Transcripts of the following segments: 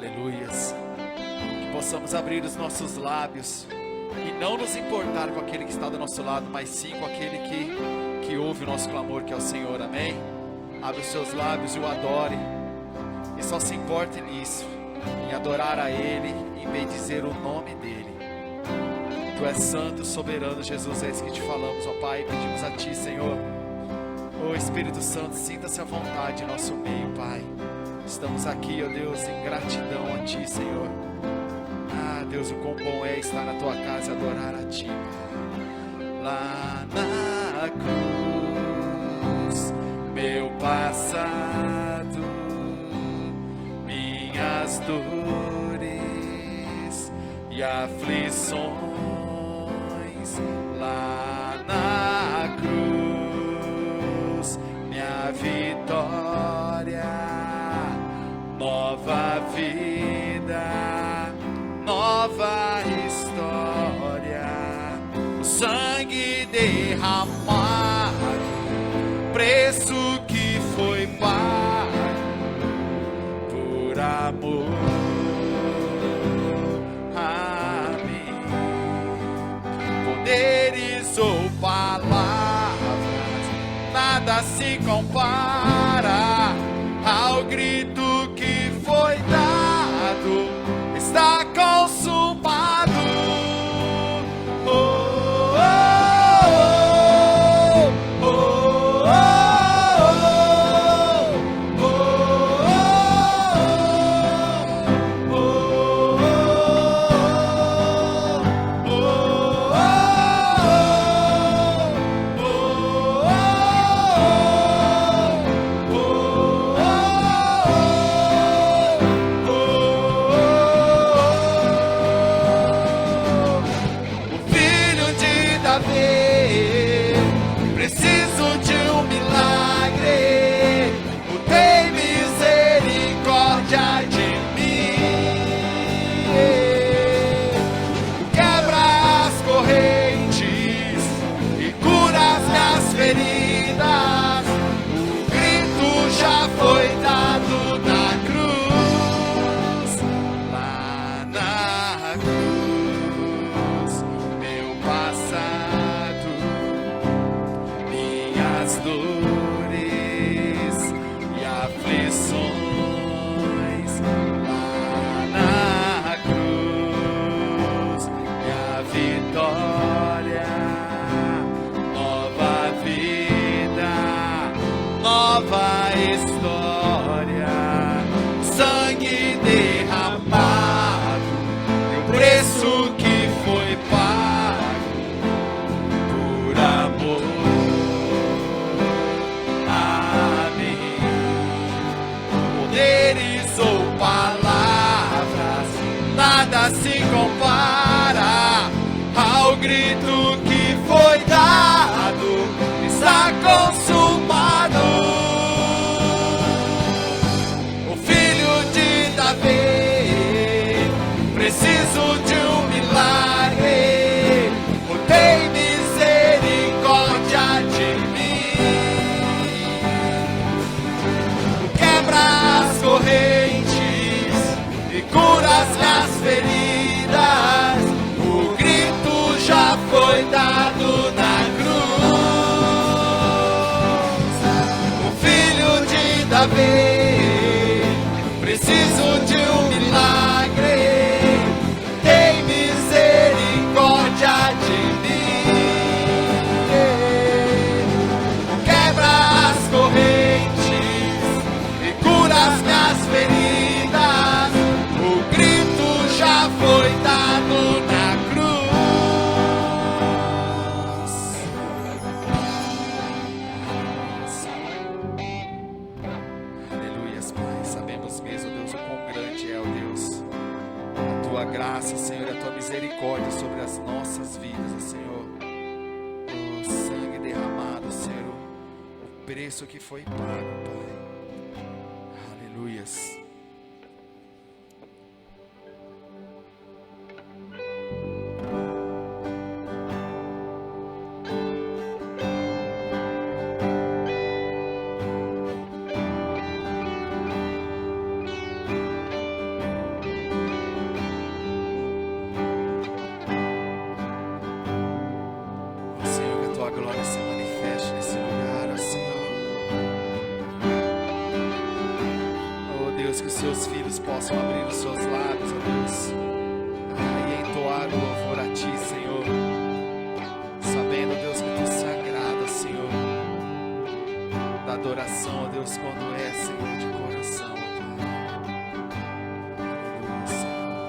Aleluias. Que possamos abrir os nossos lábios e não nos importar com aquele que está do nosso lado, mas sim com aquele que ouve o nosso clamor, que é o Senhor. Amém? Abre os seus lábios e o adore. E só se importe nisso, em adorar a Ele, em bendizer o nome dEle. Tu és santo, soberano, Jesus, é isso que te falamos, ó Pai. Pedimos a Ti, Senhor. Ó Espírito Santo, sinta-se à vontade em nosso meio, Pai. Estamos aqui, ó Deus, em gratidão a Ti, Senhor. Ah, Deus, o quão bom é estar na Tua casa e adorar a Ti, Pai. Lá na cruz, meu passado, minhas dores e aflições. Lá na cruz, minha vitória, nova vida, nova história. O sangue derramado, preço que foi pago por amor a mim. Poderes ou palavras, nada se compara ao grito que foi dado. Está consumado. Oh, oh, oh, oh, oh, oh, preciso de um milagre, tem misericórdia de mim. Quebra as correntes e cura as minhas feridas. O grito já foi dado na cruz. Lá na cruz, meu passado, minhas dores e aflições. Lá na cruz, minha vitória, nova vida, nova história. Sangue derramado, o preço que foi pago por amor a mim. Poderes ou palavras, nada se compara ao grito que foi dado. Está consumado. O filho de Davi, preciso de um milagre, tem misericórdia de mim. Quebra as correntes e cura as minhas feridas. O grito já foi dado na cruz. O filho de Davi, preciso de um milagre, tem misericórdia de mim. Quebra as correntes e cura as minhas feridas. O grito já foi dado na cruz. Aleluias, Pai. Sabemos mesmo, Deus, o quão grande é, ó Deus, a Tua graça, Senhor, a Tua misericórdia sobre as nossas vidas, ó Senhor. O sangue derramado, Senhor, o preço que foi pago, Pai. Aleluias. filhos possam abrir os seus lábios, ó Deus, e entoar o louvor a Ti, Senhor, sabendo, Deus, que Tu se agrada, Senhor, da adoração, ó Deus, quando é, Senhor, de coração, ó Pai. Aleluia, Senhor.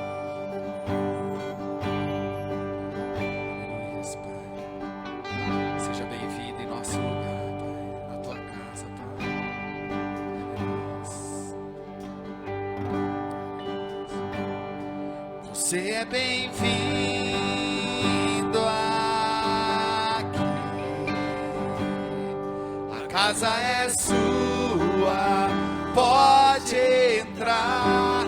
Aleluia, Pai. Seja bem-vindo em nosso lugar, Pai, na Tua casa, Pai. Aleluia. Você é bem-vindo aqui. A casa é sua, pode entrar,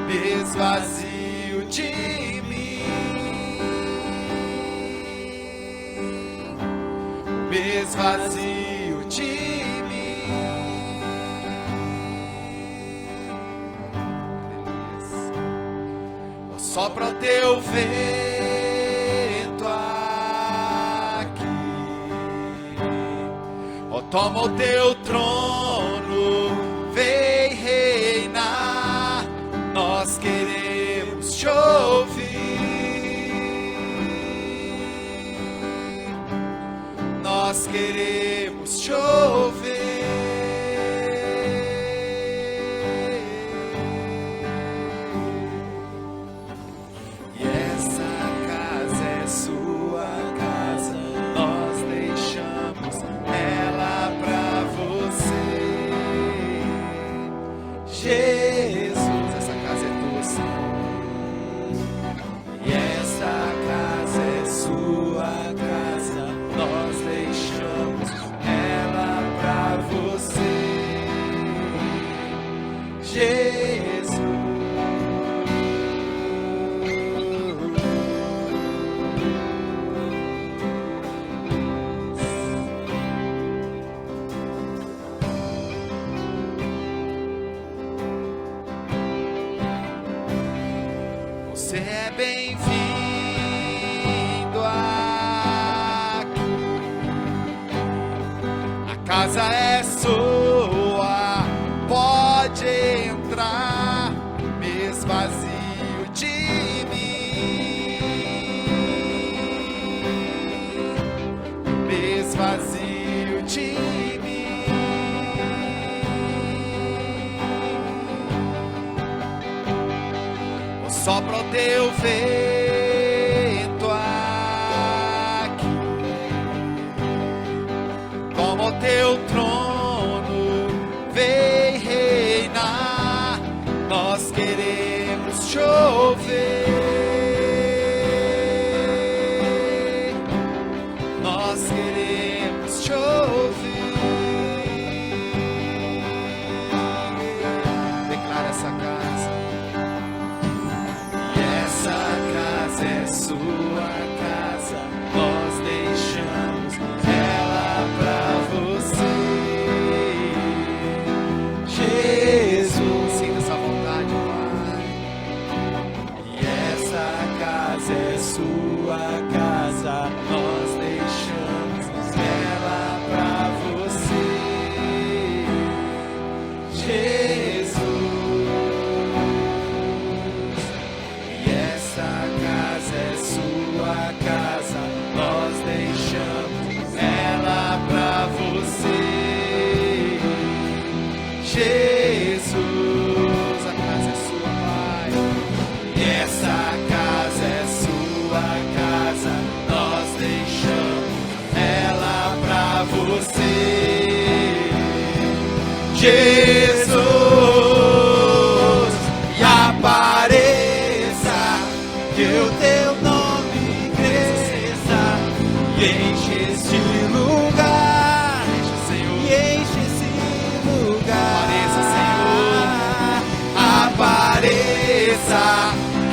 me esvazio de mim, me esvazio de mim. Sopra o teu vento aqui, ó, toma o teu trono, vem reinar, nós queremos te ouvir, nós queremos te ouvir. Jesus, essa casa é tua, Senhor. E essa casa é sua casa, nós deixamos ela pra você. Jesus. Você é bem-vindo aqui. A casa é sua, pode entrar, me esvazio de mim, me esvazio de mim. Sopra o teu vento aqui, toma o teu trono, vem reinar, nós queremos te ouvir, nós queremos te ouvir. Declara essa casa. É sua casa, nós deixamos ela pra você. Jesus, sinta essa vontade, Pai. E essa casa é sua casa, nós deixamos ela pra você. Jesus. É sua casa, nós deixamos ela pra você. Jesus, a casa é sua, Pai. E essa casa é sua casa, nós deixamos ela pra você. Jesus, e apareça, que o teu nome cresça e enche esse lugar, Senhor. E enche esse lugar. Apareça, Senhor. Apareça,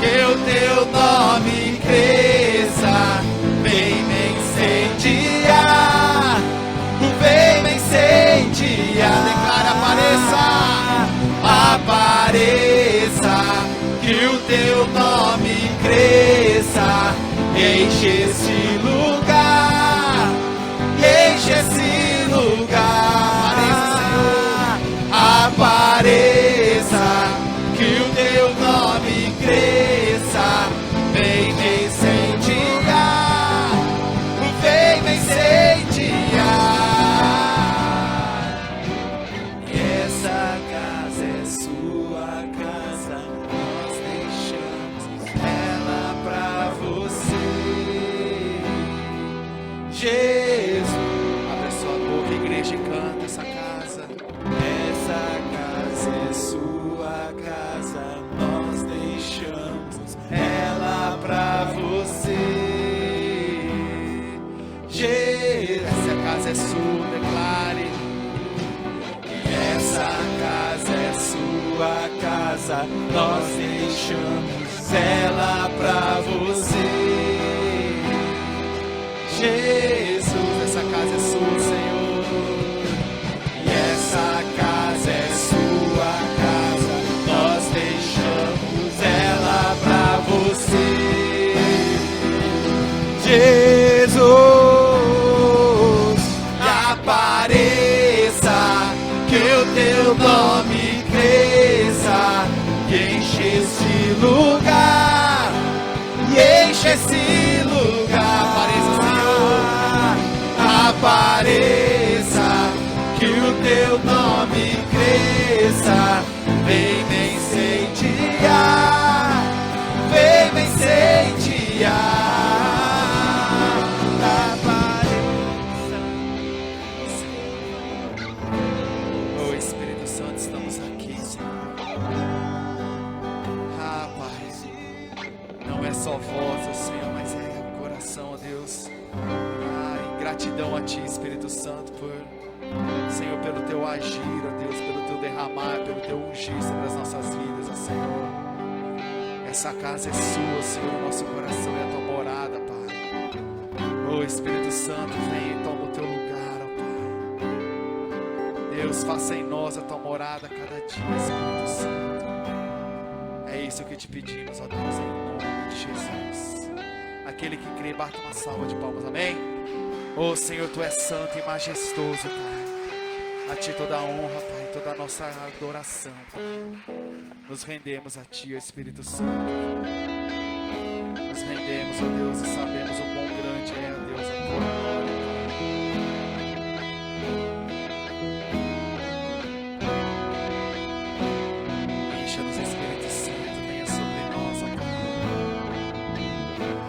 que o teu nome cresça. Vem me incendiar, vem me incendiar. Declara, apareça, que o teu nome cresça, enche esse lugar, enche esse lugar. Apareça, Senhor. Apareça, que o cresça, vem me incendiar, vem me incendiar. E essa casa é sua casa, nós deixamos ela pra você. Jesus, abre sua boca, igreja, e canta essa casa. Essa casa é sua casa, nós deixamos ela pra você. Jesus, essa casa é sua, declare. Essa casa é sua casa, nós deixamos ela pra você. Jesus, essa casa é sua, Senhor. E essa casa é sua casa, nós deixamos ela pra você. Jesus, apareça, que o teu nome cresça, e enche esse lugar, e enche esse lugar. Apareça, que o teu nome cresça, vem me incendiar, vem me incendiar. Apareça. Oh Espírito Santo, estamos aqui, Senhor. Ah, Pai, não é só voz, oh Senhor, mas é o coração, ó Deus. Gratidão a Ti, Espírito Santo, Senhor, pelo Teu agir, ó Deus, pelo Teu derramar, pelo Teu ungir sobre as nossas vidas, ó Senhor. Essa casa é sua, Senhor, o nosso coração é a Tua morada, Pai. Oh Espírito Santo, vem e toma o Teu lugar, ó Pai. Deus, faça em nós a Tua morada a cada dia, Espírito Santo. É isso que te pedimos, ó Deus, em nome de Jesus. Aquele que crê, bata uma salva de palmas, amém? Oh Senhor, Tu és santo e majestoso, Pai. A Ti toda a honra, Pai, toda a nossa adoração, Pai. Nos rendemos a Ti, ó Espírito Santo. Nos rendemos, ó Deus, e sabemos o quão grande é, ó Deus, a Tua glória, Pai. Encha-nos, Espírito Santo, venha sobre nós, ó Pai.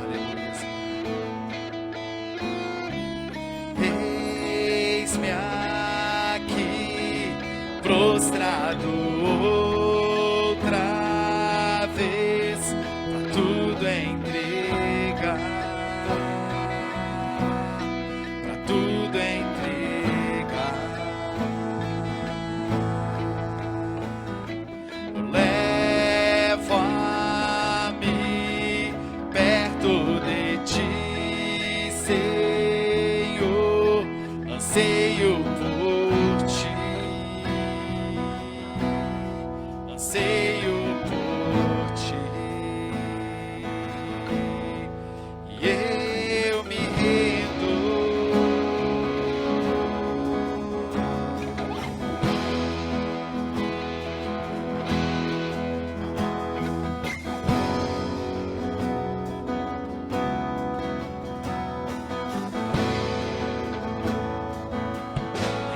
Aleluia, Senhor. Eis-me aqui, prostrado outra vez, pra tudo entregar, pra tudo entregar. Leva-me perto de Ti, Senhor, anseio por Ti, anseio por Ti, e eu me rendo.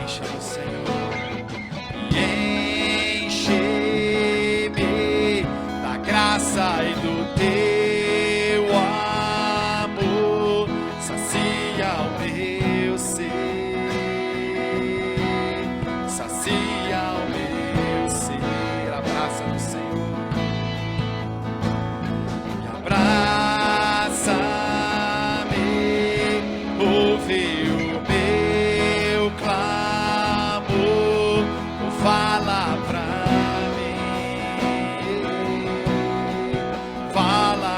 Enche-me, Senhor, e enche-me da graça e do Teu amor, sacia o meu ser, sacia o meu ser. Abraça-me, Senhor, e abraça-me, ouve o meu clamor, fala pra mim, fala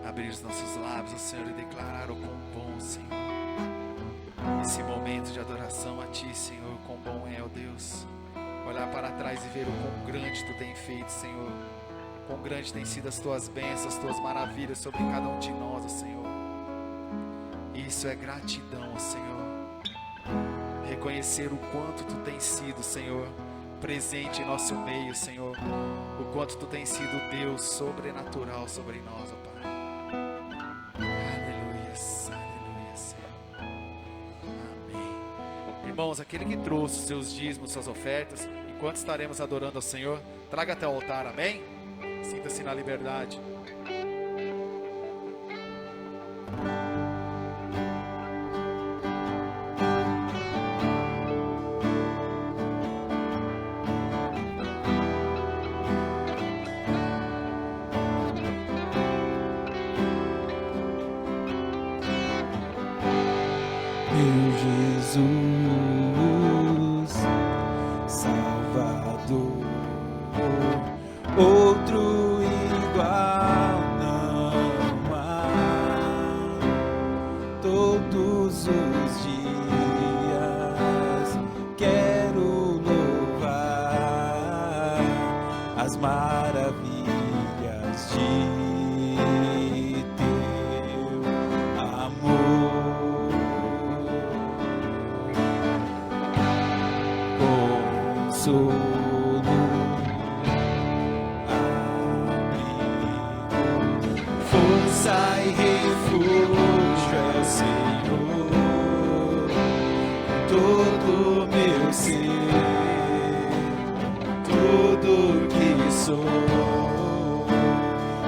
Abrir os nossos lábios ao Senhor e declarar o quão bom, Senhor. Esse momento de adoração a Ti, Senhor, quão bom é, ó Deus. Olhar para trás e ver o quão grande Tu tem feito, Senhor. Quão grande tem sido as Tuas bênçãos, as Tuas maravilhas sobre cada um de nós, ó Senhor. Isso é gratidão, ó Senhor. Reconhecer o quanto Tu tem sido, Senhor, presente em nosso meio, Senhor. O quanto Tu tem sido Deus sobrenatural sobre nós, ó Pai. Aleluia, Senhor. Amém. Irmãos, aquele que trouxe os seus dízimos, suas ofertas, enquanto estaremos adorando ao Senhor, traga até o altar, amém? Sinta-se na liberdade. Meu Jesus, Salvador, outro igual não há. Todos os dias quero louvar as maravilhas de teu amor. Consolo, abrigo, força e refúgio é o Senhor, todo meu ser, tudo que sou,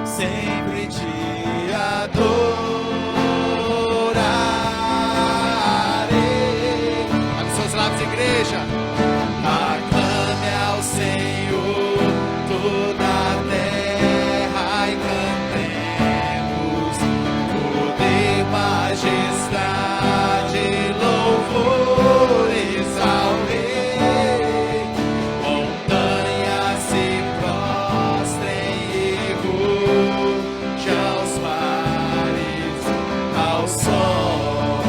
sempre te adorarei. Abre seus lábios, igreja. Aclame ao Senhor toda a terra e cantemos poder, majestade, louvores ao Rei. Montanhas se prostrem e ruge aos mares ao som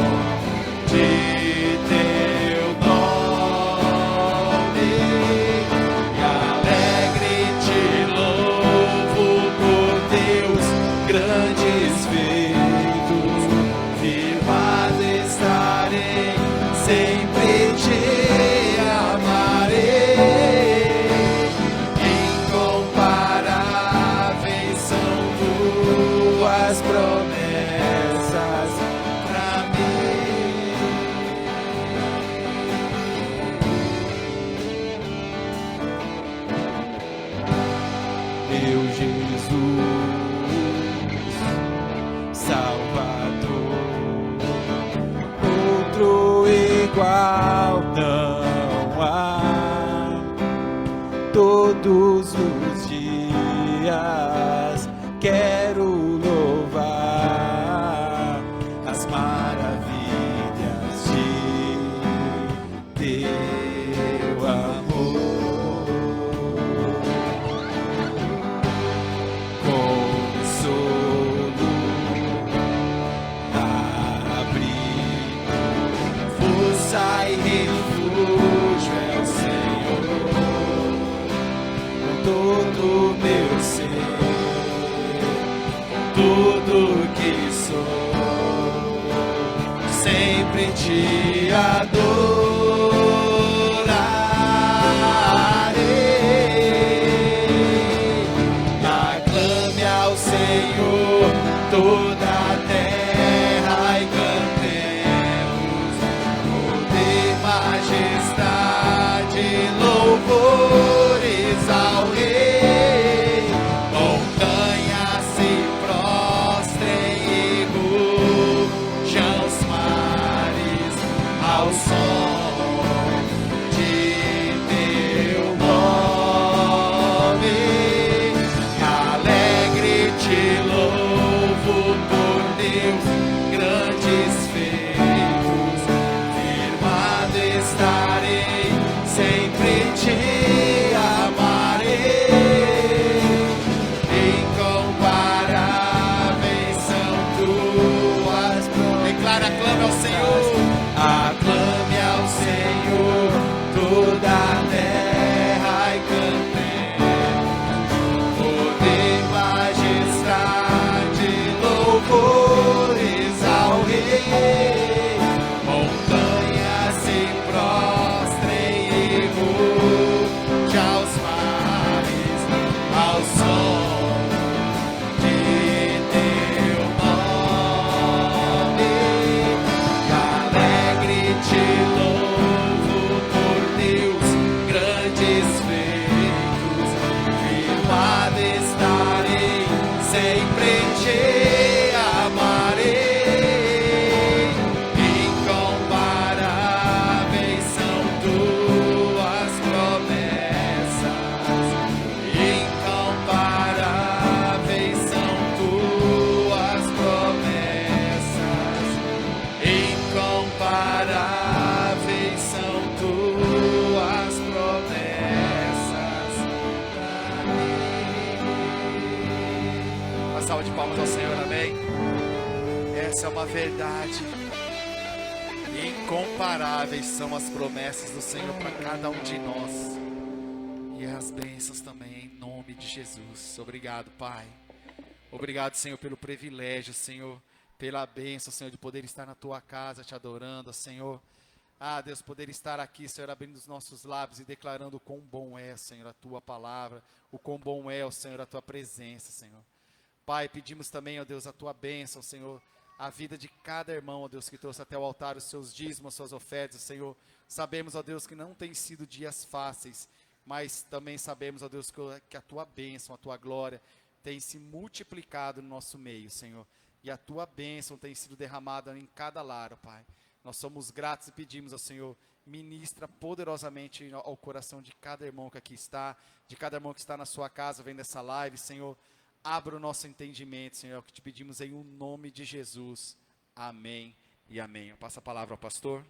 de teu nome. E alegre te louvo por teus grandes feitos, firmado estarei, sempre te amarei. Incomparáveis são tuas promessas pra mim. Meu Jesus, Salvador, outro igual não há. Todos os dias quero louvar as maravilhas de teu amor. Consolo, abrigo, força e refúgio é o Senhor, com todo meu ser, tudo que sou, sempre te adorarei. Aclame ao Senhor toda a terra e cantemos poder, majestade, louvores ao Rei. Montanhas se prostrem e de palmas ao Senhor, amém? Essa é uma verdade. Incomparáveis são as promessas do Senhor para cada um de nós. E as bênçãos também, em nome de Jesus. Obrigado, Pai. Obrigado, Senhor, pelo privilégio, Senhor, pela bênção, Senhor, de poder estar na Tua casa, te adorando, Senhor. Ah, Deus, poder estar aqui, Senhor, abrindo os nossos lábios e declarando o quão bom é, Senhor, a Tua palavra, o quão bom é, Senhor, a Tua presença, Senhor. Pai, pedimos também, ó Deus, a Tua bênção, Senhor, a vida de cada irmão, ó Deus, que trouxe até o altar os seus dízimos, as suas ofertas, Senhor. Sabemos, ó Deus, que não tem sido dias fáceis, mas também sabemos, ó Deus, que a Tua bênção, a Tua glória tem se multiplicado no nosso meio, Senhor. E a Tua bênção tem sido derramada em cada lar, ó Pai. Nós somos gratos e pedimos ao Senhor, ministra poderosamente ao coração de cada irmão que aqui está, de cada irmão que está na sua casa, vendo essa live, Senhor. Abra o nosso entendimento, Senhor, é o que te pedimos em nome de Jesus. Amém e amém. Eu passo a palavra ao pastor.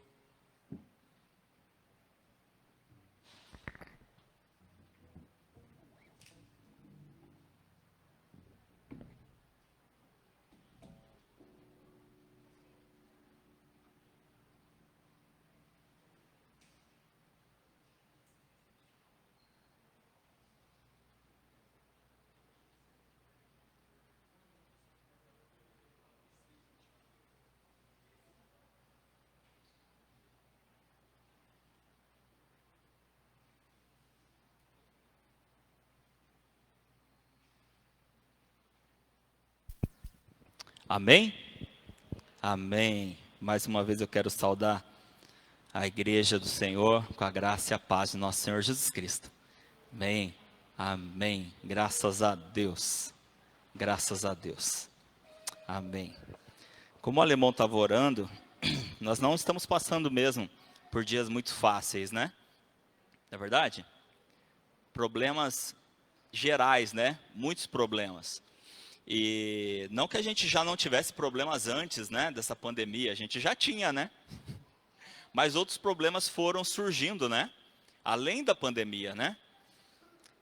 Amém? Amém. Mais uma vez eu quero saudar a igreja do Senhor com a graça e a paz de nosso Senhor Jesus Cristo. Amém. Amém. Graças a Deus. Graças a Deus. Amém. Como o alemão estava orando, nós não estamos passando mesmo por dias muito fáceis, né? Não é verdade? Problemas gerais, né? Muitos problemas. E não que a gente já não tivesse problemas antes, né, dessa pandemia, a gente já tinha, né? Mas outros problemas foram surgindo, né? Além da pandemia, né?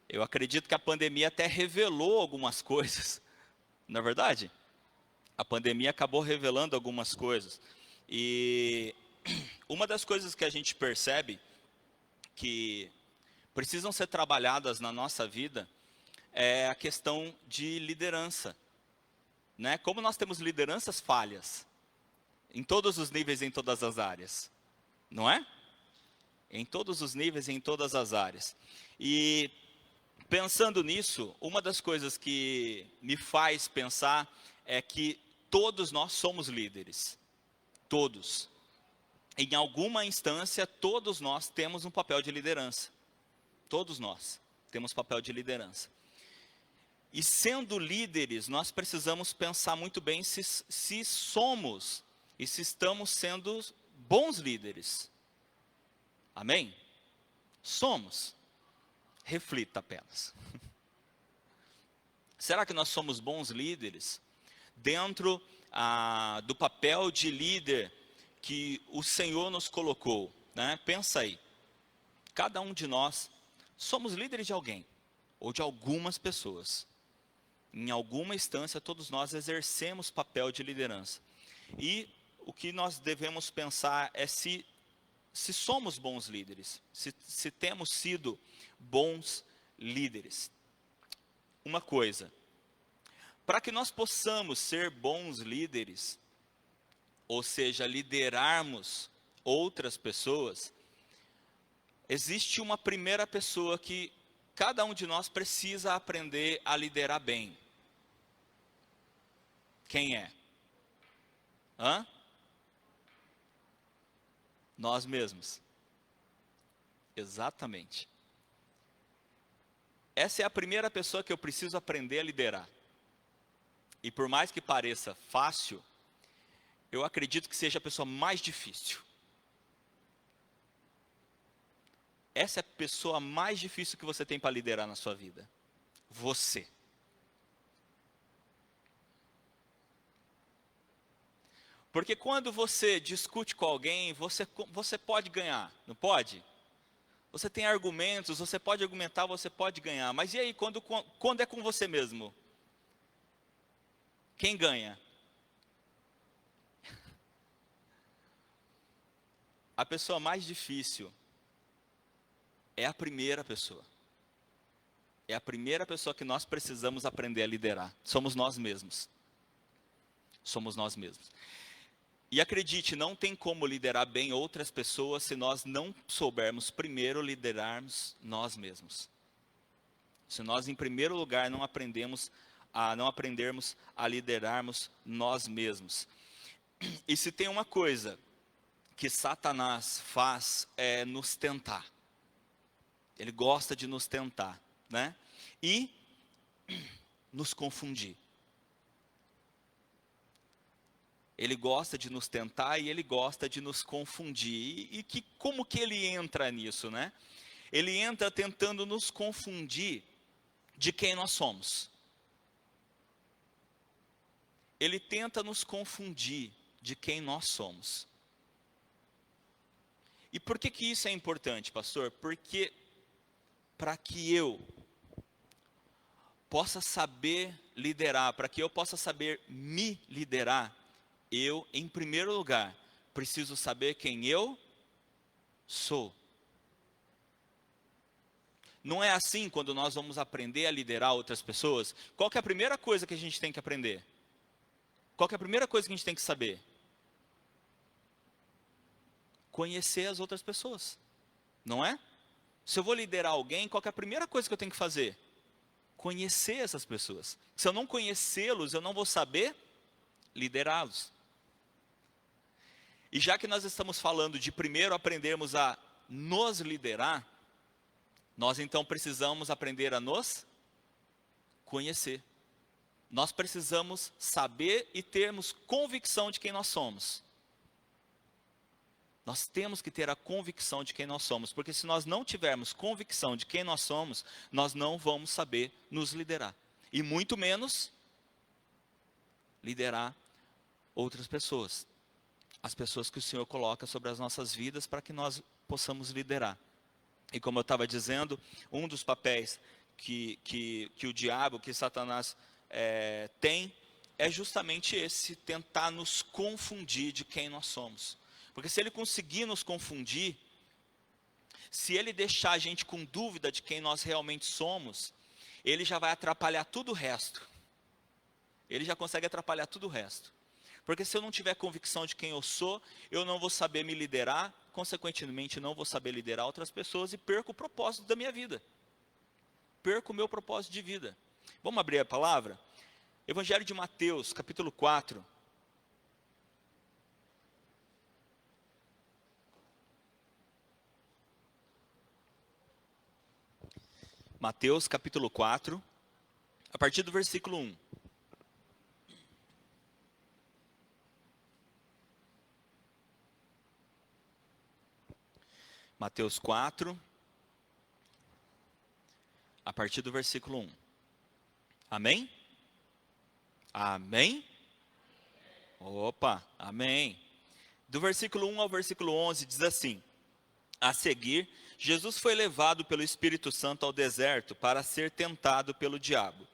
Eu acredito que a pandemia até revelou algumas coisas, não é verdade? A pandemia acabou revelando algumas coisas. E uma das coisas que a gente percebe que precisam ser trabalhadas na nossa vida é a questão de liderança, né? Como nós temos lideranças falhas, em todos os níveis, em todas as áreas, não é? Em todos os níveis, em todas as áreas. E pensando nisso, uma das coisas que me faz pensar é que todos nós somos líderes, todos. Em alguma instância, todos nós temos um papel de liderança, todos nós temos papel de liderança. E sendo líderes, nós precisamos pensar muito bem se somos e se estamos sendo bons líderes. Amém? Somos. Reflita apenas. Será que nós somos bons líderes? Dentro do papel de líder que o Senhor nos colocou, né? Pensa aí. Cada um de nós somos líderes de alguém ou de algumas pessoas. Em alguma instância, todos nós exercemos papel de liderança. E o que nós devemos pensar é se somos bons líderes, se temos sido bons líderes. Uma coisa, para que nós possamos ser bons líderes, ou seja, liderarmos outras pessoas, existe uma primeira pessoa que cada um de nós precisa aprender a liderar bem. Quem é? Nós mesmos. Exatamente. Essa é a primeira pessoa que eu preciso aprender a liderar. E por mais que pareça fácil, eu acredito que seja a pessoa mais difícil. Essa é a pessoa mais difícil que você tem para liderar na sua vida. Você. Porque quando você discute com alguém, você pode ganhar, não pode? Você tem argumentos, você pode argumentar, você pode ganhar. Mas e aí, quando é com você mesmo? Quem ganha? A pessoa mais difícil é a primeira pessoa. É a primeira pessoa que nós precisamos aprender a liderar. Somos nós mesmos. Somos nós mesmos. E acredite, não tem como liderar bem outras pessoas se nós não soubermos primeiro liderarmos nós mesmos. Se nós, em primeiro lugar, não aprendermos a liderarmos nós mesmos. E se tem uma coisa que Satanás faz é nos tentar. Ele gosta de nos tentar, né? E nos confundir. Ele gosta de nos tentar e ele gosta de nos confundir. Como que ele entra nisso, né? Ele entra tentando nos confundir de quem nós somos. Ele tenta nos confundir de quem nós somos. E por que isso é importante, pastor? Porque para que eu possa saber liderar, para que eu possa saber me liderar, eu, em primeiro lugar, preciso saber quem eu sou. Não é assim quando nós vamos aprender a liderar outras pessoas? Qual que é a primeira coisa que a gente tem que aprender? Qual que é a primeira coisa que a gente tem que saber? Conhecer as outras pessoas, não é? Se eu vou liderar alguém, qual que é a primeira coisa que eu tenho que fazer? Conhecer essas pessoas. Se eu não conhecê-los, eu não vou saber liderá-los. E já que nós estamos falando de primeiro aprendermos a nos liderar, nós então precisamos aprender a nos conhecer. Nós precisamos saber e termos convicção de quem nós somos. Nós temos que ter a convicção de quem nós somos, porque se nós não tivermos convicção de quem nós somos, nós não vamos saber nos liderar. E muito menos liderar outras pessoas. As pessoas que o Senhor coloca sobre as nossas vidas para que nós possamos liderar. E como eu estava dizendo, um dos papéis que o diabo, que Satanás tem, é justamente esse, tentar nos confundir de quem nós somos. Porque se ele conseguir nos confundir, se ele deixar a gente com dúvida de quem nós realmente somos, ele já vai atrapalhar tudo o resto. Ele já consegue atrapalhar tudo o resto. Porque se eu não tiver convicção de quem eu sou, eu não vou saber me liderar, consequentemente não vou saber liderar outras pessoas e perco o propósito da minha vida. Perco o meu propósito de vida. Vamos abrir a palavra? Evangelho de Mateus, capítulo 4. Mateus, capítulo 4, a partir do versículo 1. Mateus 4, a partir do versículo 1. Amém? Amém? Opa, amém. Do versículo 1 ao versículo 11 diz assim: a seguir, Jesus foi levado pelo Espírito Santo ao deserto para ser tentado pelo diabo.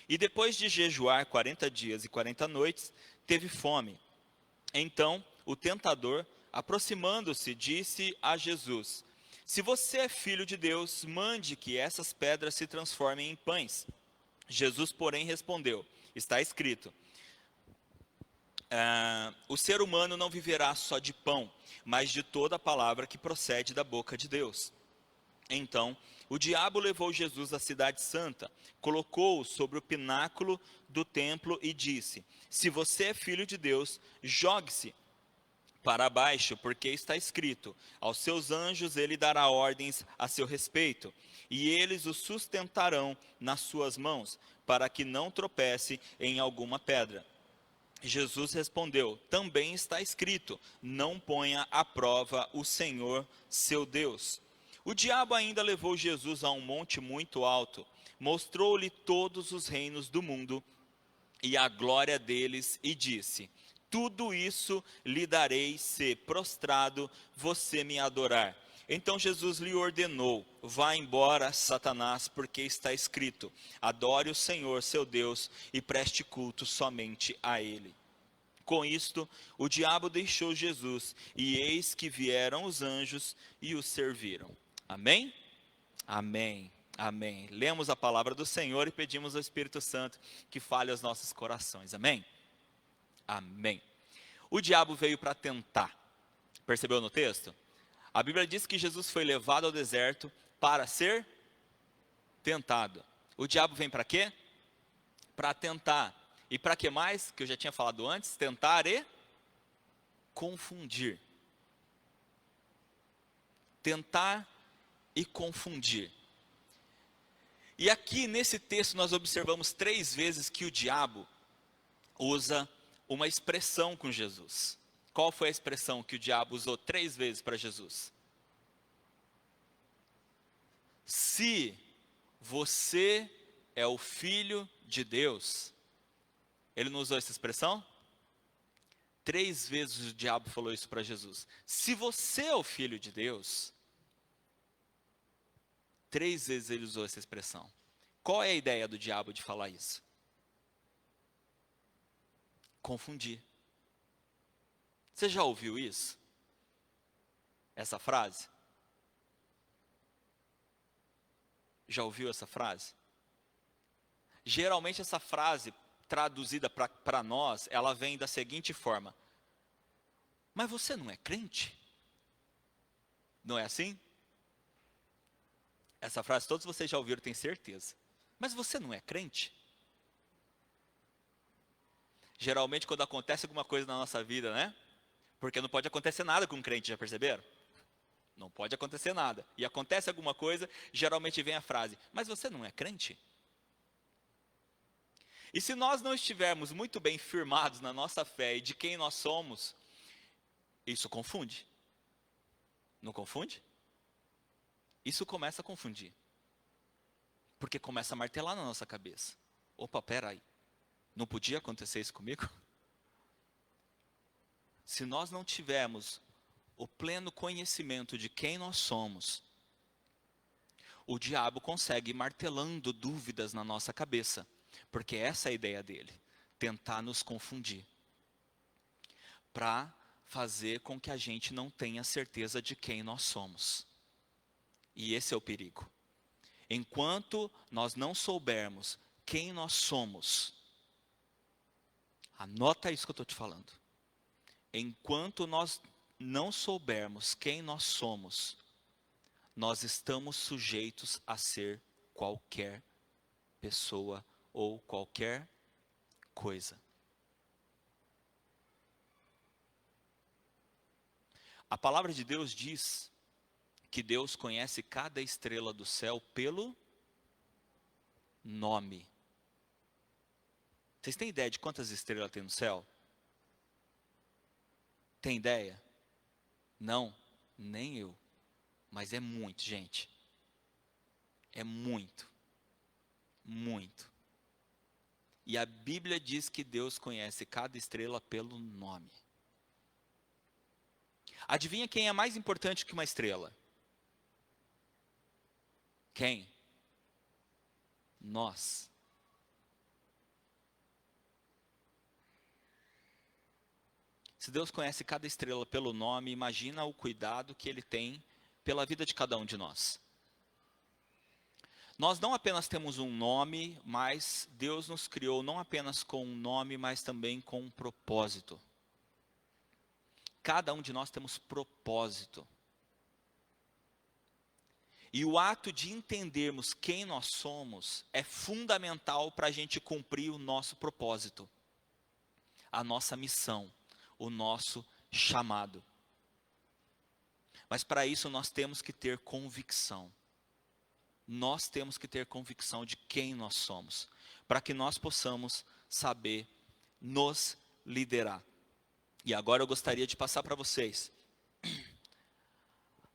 E depois de jejuar 40 dias e 40 noites, teve fome. Então, o tentador, aproximando-se, disse a Jesus: se você é filho de Deus, mande que essas pedras se transformem em pães. Jesus, porém, respondeu: está escrito, o ser humano não viverá só de pão, mas de toda a palavra que procede da boca de Deus. Então, o diabo levou Jesus à cidade santa, colocou-o sobre o pináculo do templo e disse: se você é filho de Deus, jogue-se para baixo, porque está escrito, aos seus anjos ele dará ordens a seu respeito, e eles o sustentarão nas suas mãos, para que não tropece em alguma pedra. Jesus respondeu: também está escrito, não ponha à prova o Senhor seu Deus. O diabo ainda levou Jesus a um monte muito alto, mostrou-lhe todos os reinos do mundo e a glória deles, e disse: tudo isso lhe darei se prostrado você me adorar. Então Jesus lhe ordenou: vá embora, Satanás, porque está escrito: adore o Senhor seu Deus e preste culto somente a Ele. Com isto, o diabo deixou Jesus, e eis que vieram os anjos e o serviram. Amém? Amém. Amém. Lemos a palavra do Senhor e pedimos ao Espírito Santo que fale aos nossos corações. Amém? Amém. O diabo veio para tentar. Percebeu no texto? A Bíblia diz que Jesus foi levado ao deserto para ser tentado. O diabo vem para quê? Para tentar. E para que mais? Que eu já tinha falado antes: tentar e confundir. Tentar e confundir. E aqui nesse texto nós observamos 3 vezes que o diabo usa uma expressão com Jesus. Qual foi a expressão que o diabo usou 3 vezes para Jesus? Se você é o filho de Deus. Ele não usou essa expressão? 3 vezes o diabo falou isso para Jesus. Se você é o filho de Deus. 3 vezes ele usou essa expressão. Qual é a ideia do diabo de falar isso? Confundir. Você já ouviu isso? Essa frase? Já ouviu essa frase? Geralmente essa frase, traduzida para nós, ela vem da seguinte forma: mas você não é crente? Não é assim? Essa frase todos vocês já ouviram, tenho certeza. Mas você não é crente? Geralmente quando acontece alguma coisa na nossa vida, né? Porque não pode acontecer nada com um crente, já perceberam? Não pode acontecer nada. E acontece alguma coisa, geralmente vem a frase: mas você não é crente? E se nós não estivermos muito bem firmados na nossa fé e de quem nós somos, isso confunde. Não confunde? Isso começa a confundir. Porque começa a martelar na nossa cabeça. Opa, peraí. Não podia acontecer isso comigo? Se nós não tivermos o pleno conhecimento de quem nós somos, o diabo consegue ir martelando dúvidas na nossa cabeça. Porque essa é a ideia dele. Tentar nos confundir. Para fazer com que a gente não tenha certeza de quem nós somos. E esse é o perigo. Enquanto nós não soubermos quem nós somos, anota isso que eu estou te falando. Enquanto nós não soubermos quem nós somos, nós estamos sujeitos a ser qualquer pessoa ou qualquer coisa. A palavra de Deus diz que Deus conhece cada estrela do céu pelo nome. Vocês têm ideia de quantas estrelas tem no céu? Tem ideia? Não, nem eu. Mas é muito, gente. É muito. Muito. E a Bíblia diz que Deus conhece cada estrela pelo nome. Adivinha quem é mais importante que uma estrela? Quem? Nós. Se Deus conhece cada estrela pelo nome, imagina o cuidado que Ele tem pela vida de cada um de nós. Nós não apenas temos um nome, mas Deus nos criou não apenas com um nome, mas também com um propósito. Cada um de nós temos propósito. E o ato de entendermos quem nós somos é fundamental para a gente cumprir o nosso propósito, a nossa missão, o nosso chamado. Mas para isso nós temos que ter convicção. Nós temos que ter convicção de quem nós somos, para que nós possamos saber nos liderar. E agora eu gostaria de passar para vocês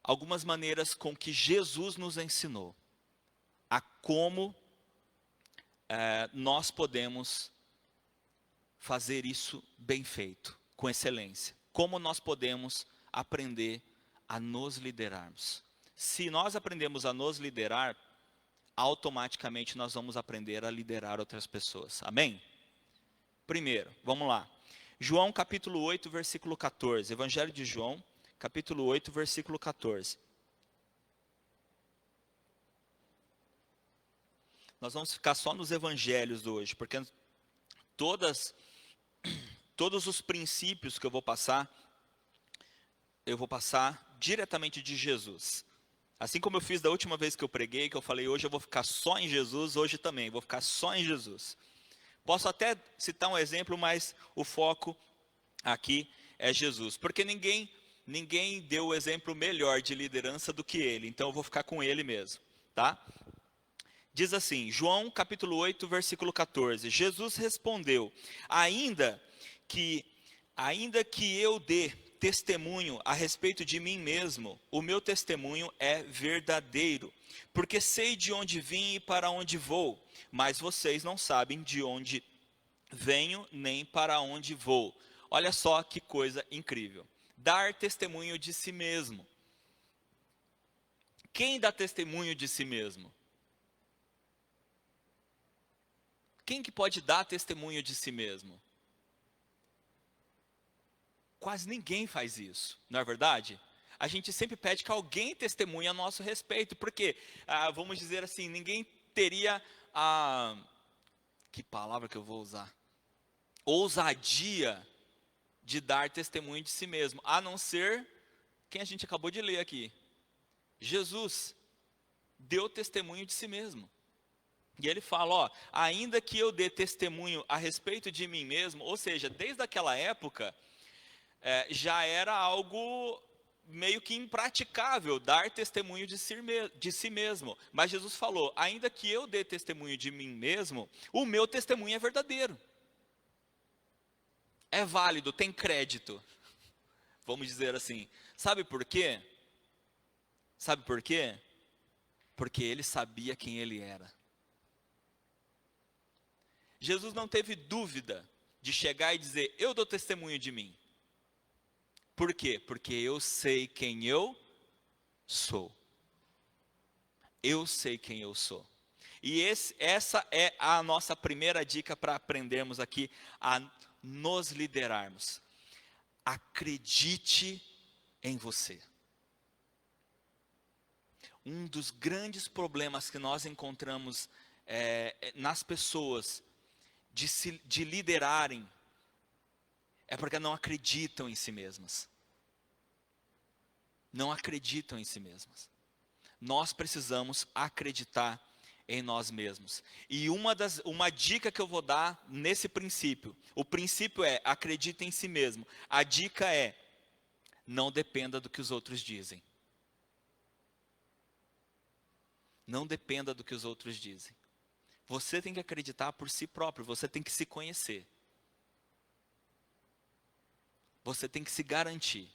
algumas maneiras com que Jesus nos ensinou a como nós podemos fazer isso bem feito, com excelência. Como nós podemos aprender a nos liderarmos. Se nós aprendemos a nos liderar, automaticamente nós vamos aprender a liderar outras pessoas. Amém? Primeiro, vamos lá. João capítulo 8, versículo 14. Evangelho de João, capítulo 8, versículo 14. Nós vamos ficar só nos evangelhos hoje, porque todos os princípios que eu vou passar diretamente de Jesus. Assim como eu fiz da última vez que eu preguei, que eu falei, hoje eu vou ficar só em Jesus, hoje também, vou ficar só em Jesus. Posso até citar um exemplo, mas o foco aqui é Jesus. Porque ninguém deu o exemplo melhor de liderança do que ele, então eu vou ficar com ele mesmo, tá? Diz assim, João capítulo 8, versículo 14. Jesus respondeu, ainda que eu dê testemunho a respeito de mim mesmo, o meu testemunho é verdadeiro, porque sei de onde vim e para onde vou, mas vocês não sabem de onde venho nem para onde vou. Olha só que coisa incrível. Dar testemunho de si mesmo. Quem dá testemunho de si mesmo? Quem que pode dar testemunho de si mesmo? Quase ninguém faz isso, não é verdade? A gente sempre pede que alguém testemunhe a nosso respeito, porque, vamos dizer assim, ninguém teria a... Que palavra que eu vou usar? Ousadia de dar testemunho de si mesmo, a não ser quem a gente acabou de ler aqui. Jesus deu testemunho de si mesmo. E ele fala, ainda que eu dê testemunho a respeito de mim mesmo, ou seja, desde aquela época, já era algo meio que impraticável dar testemunho de si mesmo. Mas Jesus falou, ainda que eu dê testemunho de mim mesmo, o meu testemunho é verdadeiro. É válido, tem crédito. Vamos dizer assim. Sabe por quê? Sabe por quê? Porque ele sabia quem ele era. Jesus não teve dúvida de chegar e dizer, eu dou testemunho de mim. Por quê? Porque eu sei quem eu sou. Eu sei quem eu sou. E essa é a nossa primeira dica para aprendermos aqui a nos liderarmos. Acredite em você. Um dos grandes problemas que nós encontramos nas pessoas de liderarem é porque não acreditam em si mesmas. Não acreditam em si mesmas. Nós precisamos acreditar em nós mesmos. E uma dica que eu vou dar nesse princípio, o princípio é acredite em si mesmo. A dica é não dependa do que os outros dizem. Não dependa do que os outros dizem. Você tem que acreditar por si próprio, você tem que se conhecer. Você tem que se garantir.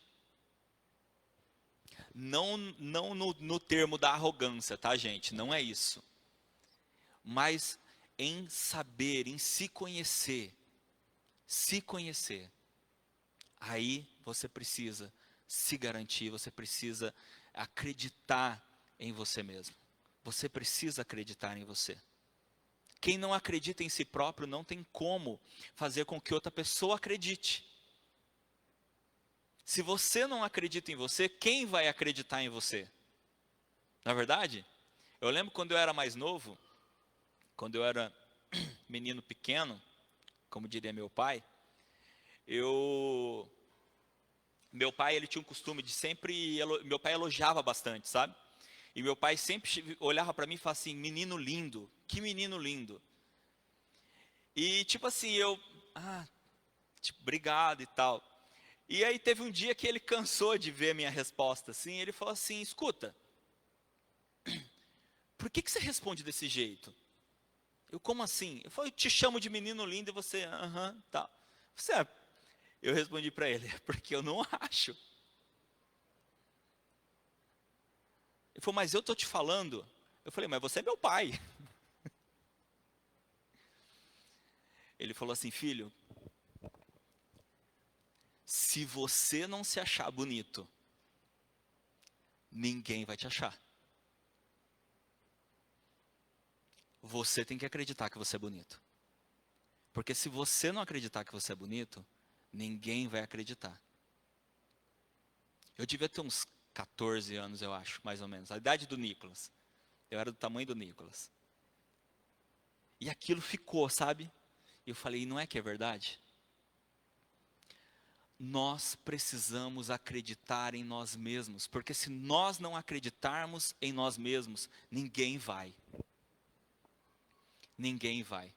Não no termo da arrogância, tá, gente? Não é isso. Mas em saber, em se conhecer. Se conhecer. Aí você precisa se garantir, você precisa acreditar em você mesmo. Você precisa acreditar em você. Quem não acredita em si próprio não tem como fazer com que outra pessoa acredite. Se você não acredita em você, quem vai acreditar em você? Na verdade, eu lembro quando eu era mais novo, quando eu era menino pequeno, como diria meu pai, meu pai ele tinha um costume de sempre, meu pai elogiava bastante, sabe? E meu pai sempre olhava para mim e falava assim, menino lindo, que menino lindo. E tipo assim, obrigado e tal. E aí teve um dia que ele cansou de ver a minha resposta assim, ele falou assim, escuta, por que você responde desse jeito? Eu, como assim? Eu falei, eu te chamo de menino lindo e você, tal. Eu respondi para ele, porque eu não acho. Ele falou, mas eu estou te falando. Eu falei, mas você é meu pai. Ele falou assim, filho, se você não se achar bonito, ninguém vai te achar. Você tem que acreditar que você é bonito. Porque se você não acreditar que você é bonito, ninguém vai acreditar. Eu devia ter uns 14 anos, eu acho, mais ou menos. A idade do Nicolas. Eu era do tamanho do Nicolas. E aquilo ficou, sabe? E eu falei, não é que é verdade? Nós precisamos acreditar em nós mesmos. Porque se nós não acreditarmos em nós mesmos, ninguém vai. Ninguém vai.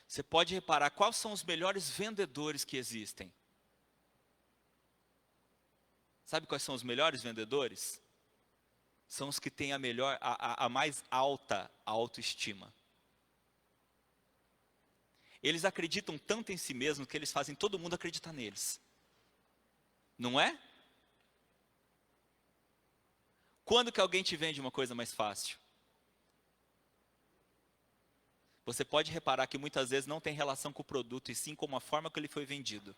Você pode reparar quais são os melhores vendedores que existem. Sabe quais são os melhores vendedores? São os que têm a mais alta autoestima. Eles acreditam tanto em si mesmos que eles fazem todo mundo acreditar neles. Não é? Quando que alguém te vende uma coisa mais fácil? Você pode reparar que muitas vezes não tem relação com o produto, e sim com a forma que ele foi vendido.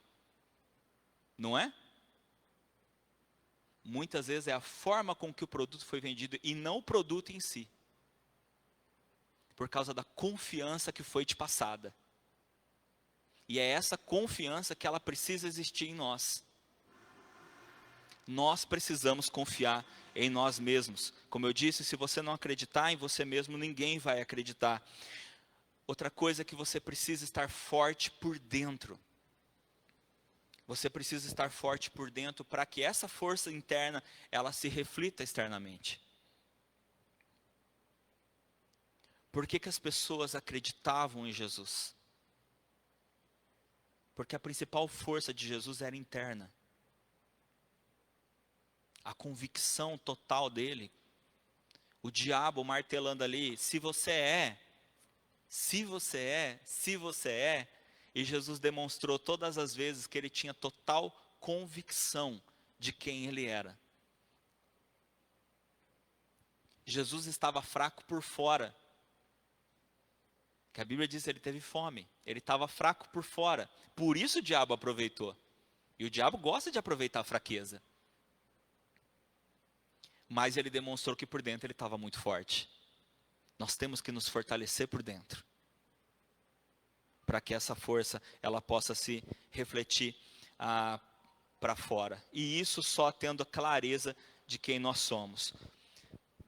Não é? Muitas vezes é a forma com que o produto foi vendido e não o produto em si. Por causa da confiança que foi te passada. E é essa confiança que ela precisa existir em nós. Nós precisamos confiar em nós mesmos. Como eu disse, se você não acreditar em você mesmo, ninguém vai acreditar. Outra coisa é que você precisa estar forte por dentro. Você precisa estar forte por dentro para que essa força interna, ela se reflita externamente. Por que as pessoas acreditavam em Jesus? Porque a principal força de Jesus era interna. A convicção total dele. O diabo martelando ali, se você é. E Jesus demonstrou todas as vezes que ele tinha total convicção de quem ele era. Jesus estava fraco por fora. Que a Bíblia diz que ele teve fome. Ele estava fraco por fora. Por isso o diabo aproveitou. E o diabo gosta de aproveitar a fraqueza. Mas ele demonstrou que por dentro ele estava muito forte. Nós temos que nos fortalecer por dentro. Para que essa força ela possa se refletir para fora. E isso só tendo a clareza de quem nós somos.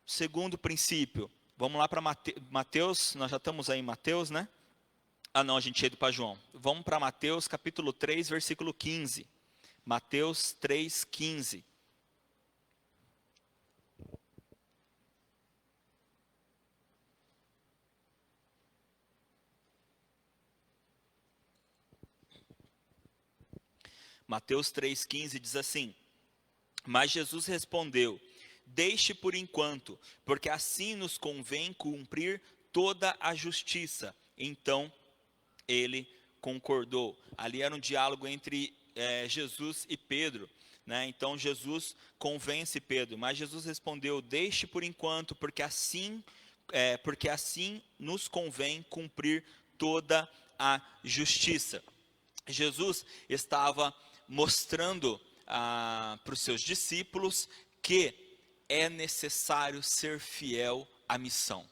Segundo princípio. Vamos lá para Mateus, nós já estamos aí em Mateus, né? Ah não, a gente tinha ido para João. Vamos para Mateus capítulo 3, versículo 15. Mateus 3, 15. Mateus 3,15 diz assim: Mas Jesus respondeu: Deixe por enquanto, porque assim nos convém cumprir toda a justiça. Então ele concordou. Ali era um diálogo entre Jesus e Pedro, né? Então Jesus convence Pedro, mas Jesus respondeu: Deixe por enquanto, porque assim nos convém cumprir toda a justiça. Jesus estava mostrando para os seus discípulos que é necessário ser fiel à missão.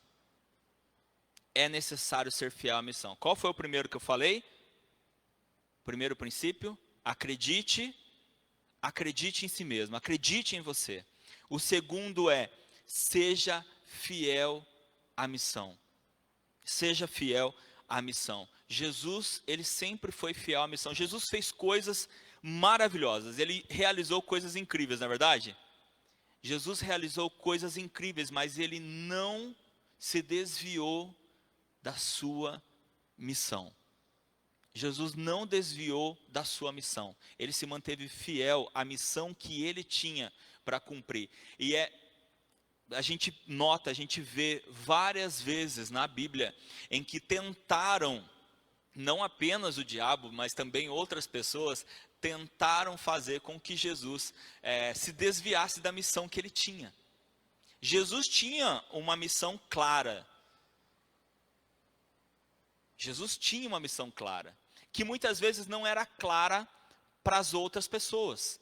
É necessário ser fiel à missão. Qual foi o primeiro que eu falei? Primeiro princípio, acredite em si mesmo, acredite em você. O segundo é, seja fiel à missão. Seja fiel à missão. Jesus, ele sempre foi fiel à missão. Jesus fez coisas maravilhosas, ele realizou coisas incríveis, não é verdade? Jesus realizou coisas incríveis, mas ele não se desviou da sua missão. Jesus não desviou da sua missão. Ele se manteve fiel à missão que ele tinha para cumprir. E a gente nota, a gente vê várias vezes na Bíblia em que tentaram, não apenas o diabo, mas também outras pessoas, tentaram fazer com que Jesus se desviasse da missão que ele tinha. Jesus tinha uma missão clara. Jesus tinha uma missão clara, que muitas vezes não era clara para as outras pessoas.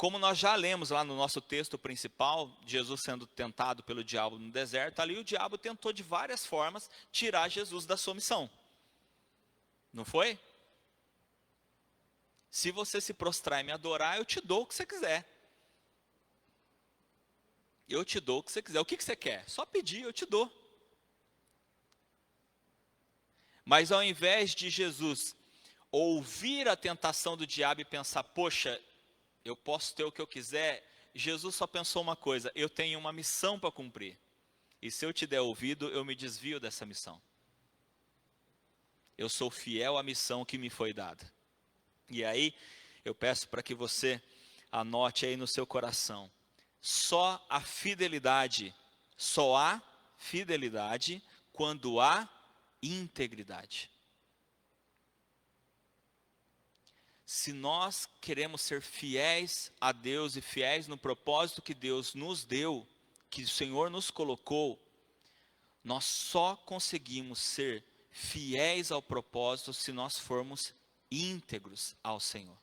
Como nós já lemos lá no nosso texto principal, Jesus sendo tentado pelo diabo no deserto, ali o diabo tentou de várias formas tirar Jesus da sua missão. Não foi? Se você se prostrar e me adorar, eu te dou o que você quiser. Eu te dou o que você quiser. O que você quer? Só pedir, eu te dou. Mas ao invés de Jesus ouvir a tentação do diabo e pensar, poxa, eu posso ter o que eu quiser, Jesus só pensou uma coisa, eu tenho uma missão para cumprir. E se eu te der ouvido, eu me desvio dessa missão. Eu sou fiel à missão que me foi dada. E aí, eu peço para que você anote aí no seu coração. Só há fidelidade quando há integridade. Se nós queremos ser fiéis a Deus e fiéis no propósito que Deus nos deu, que o Senhor nos colocou, nós só conseguimos ser fiéis ao propósito se nós formos íntegros ao Senhor.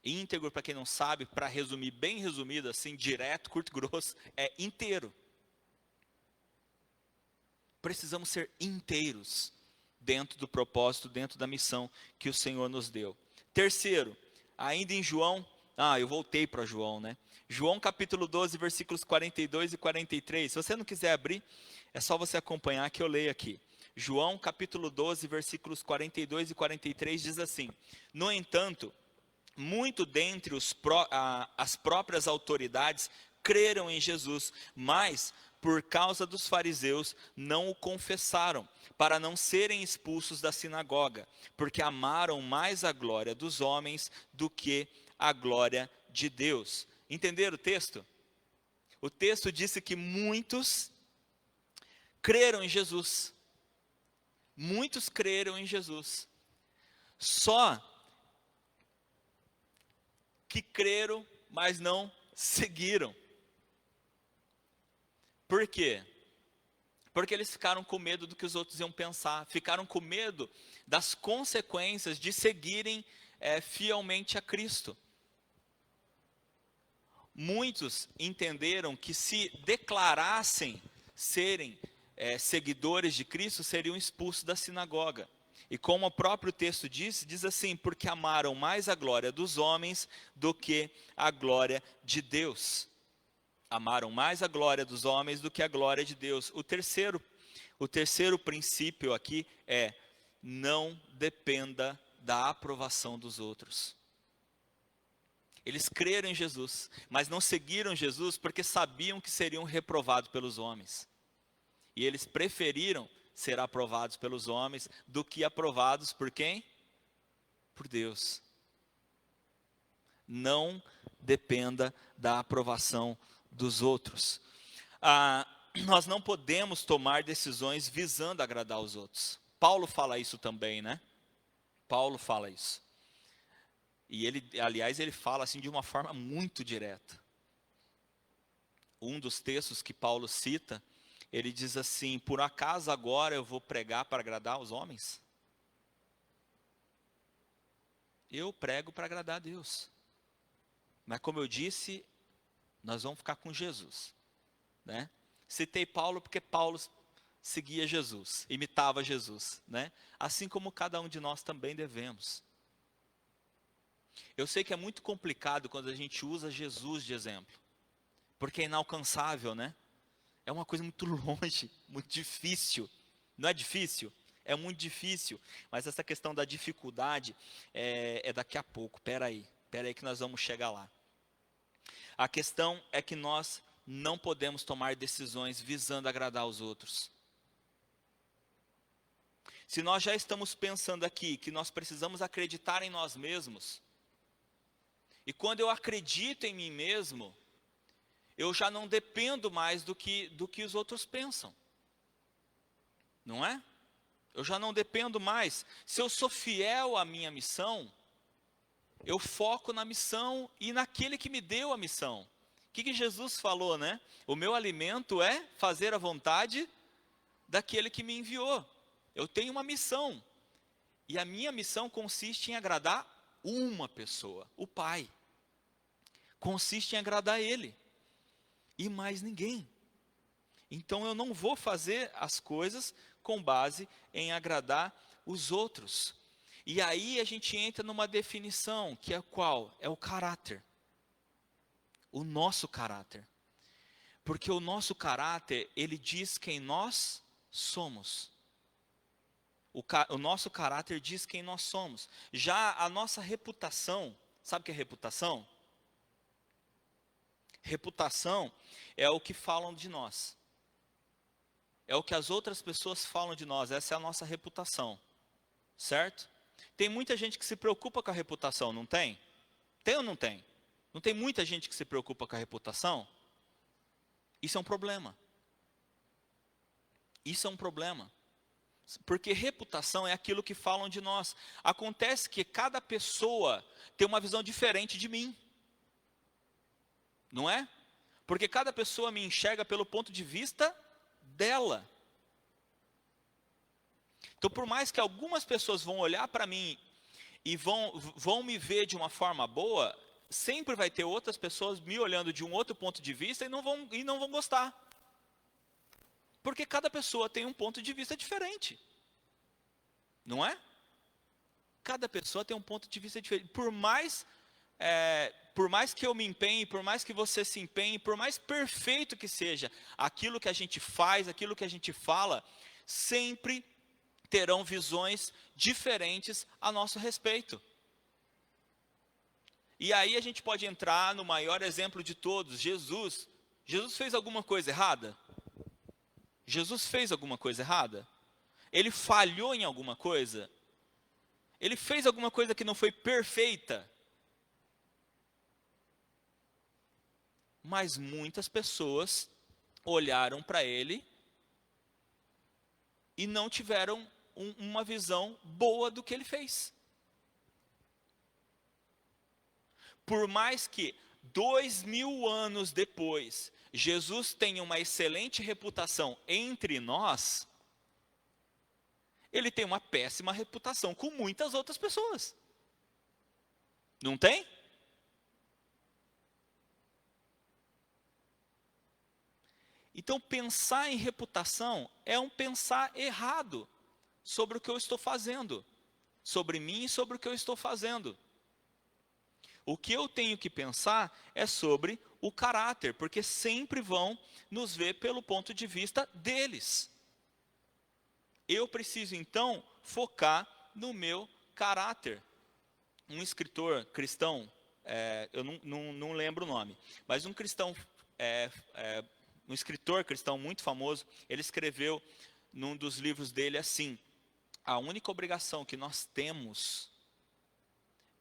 Íntegro, para quem não sabe, para resumir, bem resumido, assim, direto, curto e grosso, é inteiro. Precisamos ser inteiros dentro do propósito, dentro da missão que o Senhor nos deu. Terceiro, ainda em João, eu voltei para João, né? João capítulo 12, versículos 42 e 43. Se você não quiser abrir, é só você acompanhar que eu leio aqui. João capítulo 12, versículos 42 e 43 diz assim: no entanto, muito dentre as próprias autoridades creram em Jesus, mas por causa dos fariseus não o confessaram, para não serem expulsos da sinagoga, porque amaram mais a glória dos homens do que a glória de Deus. Entenderam o texto? O texto disse que muitos creram em Jesus. Muitos creram em Jesus. Só que creram, mas não seguiram. Por quê? Porque eles ficaram com medo do que os outros iam pensar, ficaram com medo das consequências de seguirem fielmente a Cristo. Muitos entenderam que se declarassem serem seguidores de Cristo, seriam expulsos da sinagoga. E como o próprio texto diz assim, porque amaram mais a glória dos homens do que a glória de Deus. Amaram mais a glória dos homens do que a glória de Deus. O terceiro princípio aqui é: não dependa da aprovação dos outros. Eles creram em Jesus, mas não seguiram Jesus porque sabiam que seriam reprovados pelos homens. E eles preferiram ser aprovados pelos homens do que aprovados por quem? Por Deus. Não dependa da aprovação dos outros. Nós não podemos tomar decisões visando agradar os outros. Paulo fala isso também, né? Paulo fala isso. E ele fala assim de uma forma muito direta. Um dos textos que Paulo cita, ele diz assim: por acaso agora eu vou pregar para agradar os homens? Eu prego para agradar a Deus. Mas como eu disse, nós vamos ficar com Jesus, né? Citei Paulo porque Paulo seguia Jesus, imitava Jesus, né? Assim como cada um de nós também devemos. Eu sei que é muito complicado quando a gente usa Jesus de exemplo, porque é inalcançável, né? É uma coisa muito longe, muito difícil. Não é difícil? É muito difícil. Mas essa questão da dificuldade é daqui a pouco. Espera aí que nós vamos chegar lá. A questão é que nós não podemos tomar decisões visando agradar os outros. Se nós já estamos pensando aqui que nós precisamos acreditar em nós mesmos, e quando eu acredito em mim mesmo, eu já não dependo mais do que os outros pensam. Não é? Eu já não dependo mais. Se eu sou fiel à minha missão, eu foco na missão e naquele que me deu a missão. O que Jesus falou, né? O meu alimento é fazer a vontade daquele que me enviou. Eu tenho uma missão. E a minha missão consiste em agradar uma pessoa, o Pai. consiste em agradar Ele e mais ninguém. Então eu não vou fazer as coisas com base em agradar os outros. E aí a gente entra numa definição, que é qual? É o caráter. O nosso caráter. Porque o nosso caráter, ele diz quem nós somos. O nosso caráter diz quem nós somos. Já a nossa reputação, sabe o que é reputação? Reputação é o que falam de nós. É o que as outras pessoas falam de nós. Essa é a nossa reputação. Certo? Tem muita gente que se preocupa com a reputação, não tem? Tem ou não tem? Não tem muita gente que se preocupa com a reputação? Isso é um problema. Isso é um problema. Porque reputação é aquilo que falam de nós. Acontece que cada pessoa tem uma visão diferente de mim. Não é? Porque cada pessoa me enxerga pelo ponto de vista dela. Então, por mais que algumas pessoas vão olhar para mim e vão me ver de uma forma boa, sempre vai ter outras pessoas me olhando de um outro ponto de vista e não vão gostar. Porque cada pessoa tem um ponto de vista diferente. Não é? Cada pessoa tem um ponto de vista diferente. Por mais que eu me empenhe, por mais que você se empenhe, por mais perfeito que seja aquilo que a gente faz, aquilo que a gente fala, sempre terão visões diferentes a nosso respeito. E aí a gente pode entrar no maior exemplo de todos, Jesus. Jesus fez alguma coisa errada? Jesus fez alguma coisa errada? Ele falhou em alguma coisa? Ele fez alguma coisa que não foi perfeita? Mas muitas pessoas olharam para ele e não tiveram uma visão boa do que ele fez. Por mais que 2000 anos depois, Jesus tenha uma excelente reputação entre nós, ele tem uma péssima reputação com muitas outras pessoas. Não tem? Então, pensar em reputação é um pensar errado sobre o que eu estou fazendo, sobre mim e sobre o que eu estou fazendo. O que eu tenho que pensar é sobre o caráter, porque sempre vão nos ver pelo ponto de vista deles. Eu preciso, então, focar no meu caráter. Um escritor cristão, eu não lembro o nome, mas um escritor cristão muito famoso, ele escreveu num dos livros dele assim: a única obrigação que nós temos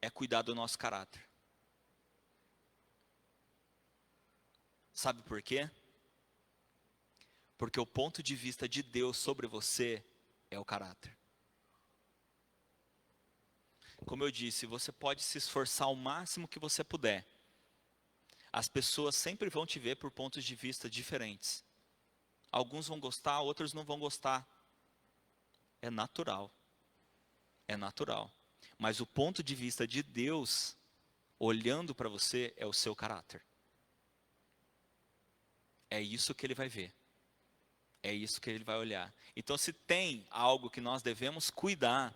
é cuidar do nosso caráter. Sabe por quê? Porque o ponto de vista de Deus sobre você é o caráter. Como eu disse, você pode se esforçar o máximo que você puder. As pessoas sempre vão te ver por pontos de vista diferentes. Alguns vão gostar, outros não vão gostar. É natural. É natural. Mas o ponto de vista de Deus, olhando para você, é o seu caráter. É isso que ele vai ver. É isso que ele vai olhar. Então, se tem algo que nós devemos cuidar,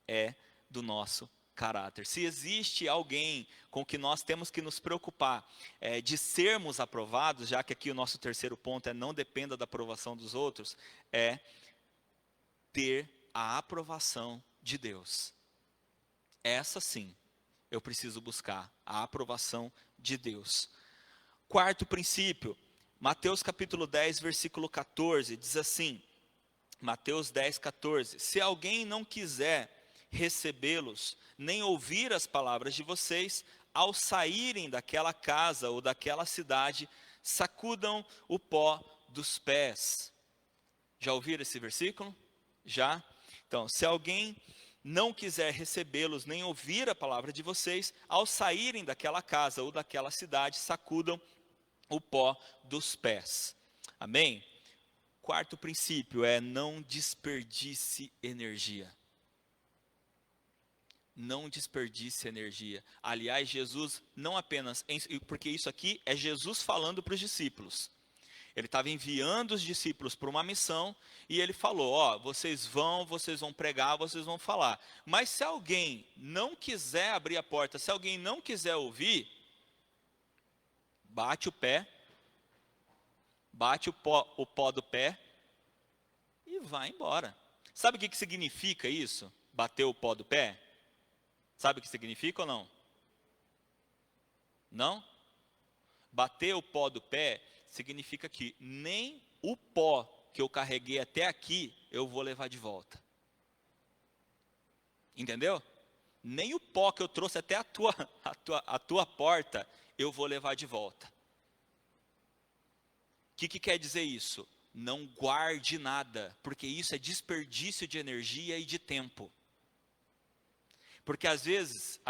é do nosso caráter. Se existe alguém com que nós temos que nos preocupar de sermos aprovados, já que aqui o nosso terceiro ponto é não dependa da aprovação dos outros, é ter a aprovação de Deus. Essa sim, eu preciso buscar a aprovação de Deus. Quarto princípio, Mateus capítulo 10, versículo 14, diz assim, Mateus 10, 14, se alguém não quiser recebê-los, nem ouvir as palavras de vocês, ao saírem daquela casa ou daquela cidade, sacudam o pó dos pés. Já ouviram esse versículo? Já? Então, se alguém não quiser recebê-los, nem ouvir a palavra de vocês, ao saírem daquela casa ou daquela cidade, sacudam o pó dos pés. Amém? Quarto princípio é não desperdice energia. Não desperdice energia. Aliás, Jesus não apenas, porque isso aqui é Jesus falando para os discípulos. Ele estava enviando os discípulos para uma missão e ele falou, ó, vocês vão pregar, vocês vão falar. Mas se alguém não quiser abrir a porta, se alguém não quiser ouvir, bate o pé, bate o pó do pé e vai embora. Sabe o que significa isso? Bater o pó do pé? Sabe o que significa ou não? Não? Bater o pó do pé significa que nem o pó que eu carreguei até aqui eu vou levar de volta. Entendeu? Nem o pó que eu trouxe até a tua porta eu vou levar de volta. O que quer dizer isso? Não guarde nada, porque isso é desperdício de energia e de tempo. Porque às vezes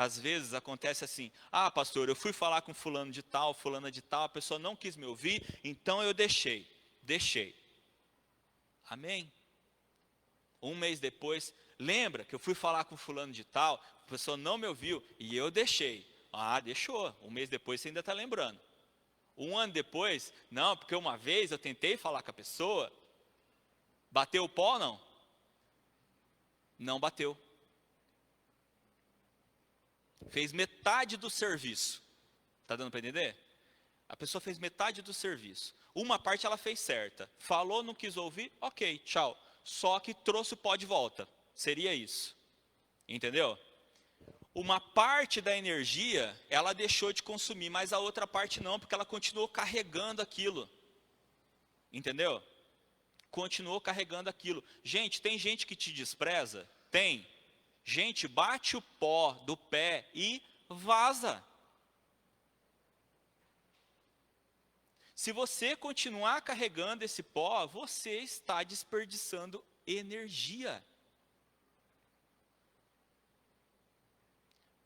acontece assim, ah pastor, eu fui falar com fulano de tal, fulana de tal, a pessoa não quis me ouvir, então eu deixei. Amém? Um mês depois, lembra que eu fui falar com fulano de tal, a pessoa não me ouviu e eu deixei. Ah, deixou, um mês depois você ainda está lembrando. Um ano depois, não, porque uma vez eu tentei falar com a pessoa, bateu o pó ou não? Não bateu. Fez metade do serviço. Está dando para entender? A pessoa fez metade do serviço. Uma parte ela fez certa. Falou, não quis ouvir, ok, tchau. Só que trouxe o pó de volta. Seria isso. Entendeu? Uma parte da energia, ela deixou de consumir, mas a outra parte não, porque ela continuou carregando aquilo. Entendeu? Continuou carregando aquilo. Gente, tem gente que te despreza? Tem. Gente, bate o pó do pé e vaza. Se você continuar carregando esse pó, você está desperdiçando energia.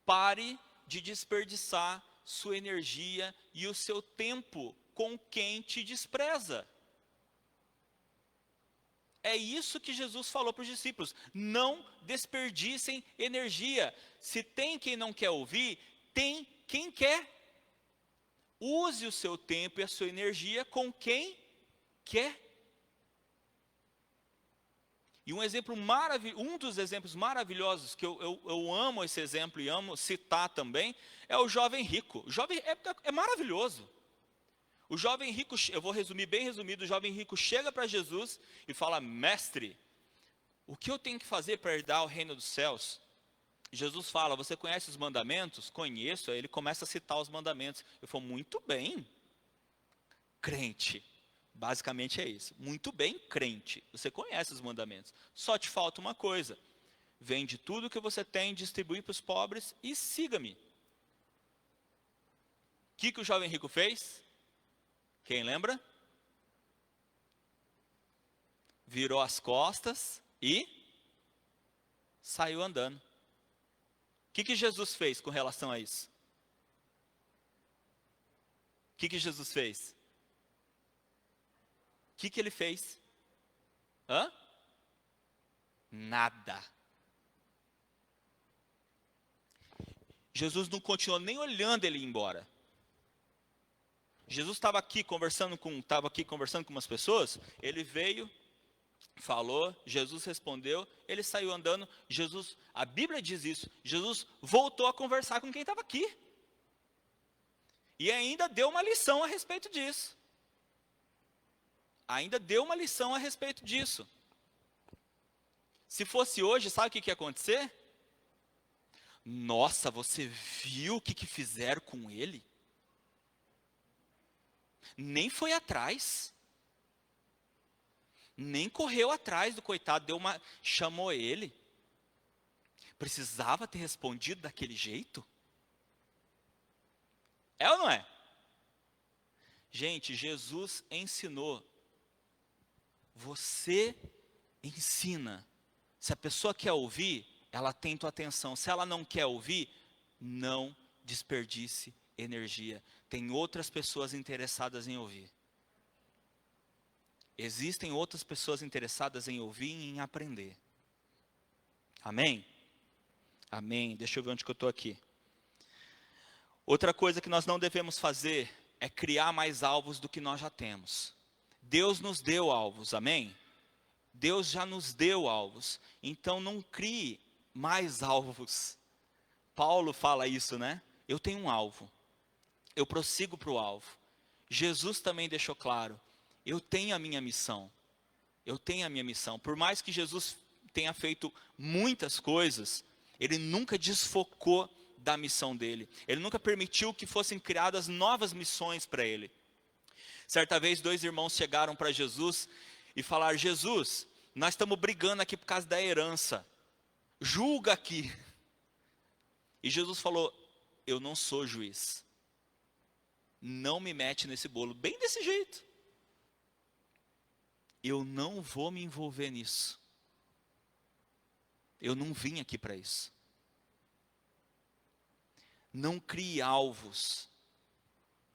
Pare de desperdiçar sua energia e o seu tempo com quem te despreza. É isso que Jesus falou para os discípulos. Não desperdicem energia. Se tem quem não quer ouvir, tem quem quer. Use o seu tempo e a sua energia com quem quer. E um dos exemplos maravilhosos, que eu amo esse exemplo e amo citar também, é o jovem rico. O jovem é maravilhoso. O jovem rico, eu vou resumir bem resumido, o jovem rico chega para Jesus e fala, mestre, o que eu tenho que fazer para herdar o reino dos céus? Jesus fala, você conhece os mandamentos? Conheço. Aí ele começa a citar os mandamentos. Eu falo, muito bem, crente. Basicamente é isso. Muito bem, crente. Você conhece os mandamentos. Só te falta uma coisa. Vende tudo que você tem, distribui para os pobres e siga-me. O que o jovem rico fez? Quem lembra? Virou as costas e saiu andando. O que Jesus fez com relação a isso? O que Jesus fez? O que ele fez? Nada. Jesus não continuou nem olhando ele ir embora. Jesus estava aqui conversando com umas pessoas, ele veio, falou, Jesus respondeu, ele saiu andando, a Bíblia diz isso, Jesus voltou a conversar com quem estava aqui. E ainda deu uma lição a respeito disso. Se fosse hoje, sabe o que ia acontecer? Nossa, você viu o que fizeram com ele? Nem foi atrás. Nem correu atrás do coitado, chamou ele. Precisava ter respondido daquele jeito? É ou não é? Gente, Jesus ensinou. Você ensina. Se a pessoa quer ouvir, ela tem tua atenção. Se ela não quer ouvir, não desperdice energia. Tem outras pessoas interessadas em ouvir. Existem outras pessoas interessadas em ouvir e em aprender. Amém? Amém. Deixa eu ver onde que eu estou aqui. Outra coisa que nós não devemos fazer é criar mais alvos do que nós já temos. Deus nos deu alvos, amém? Deus já nos deu alvos, então não crie mais alvos. Paulo fala isso, né? Eu tenho um alvo, eu prossigo para o alvo. Jesus também deixou claro, eu tenho a minha missão. Eu tenho a minha missão. Por mais que Jesus tenha feito muitas coisas, ele nunca desfocou da missão dele. Ele nunca permitiu que fossem criadas novas missões para ele. Certa vez, 2 irmãos chegaram para Jesus e falaram: Jesus, nós estamos brigando aqui por causa da herança. Julga aqui. E Jesus falou: eu não sou juiz. Não me mete nesse bolo. Bem desse jeito. Eu não vou me envolver nisso. Eu não vim aqui para isso. Não crie alvos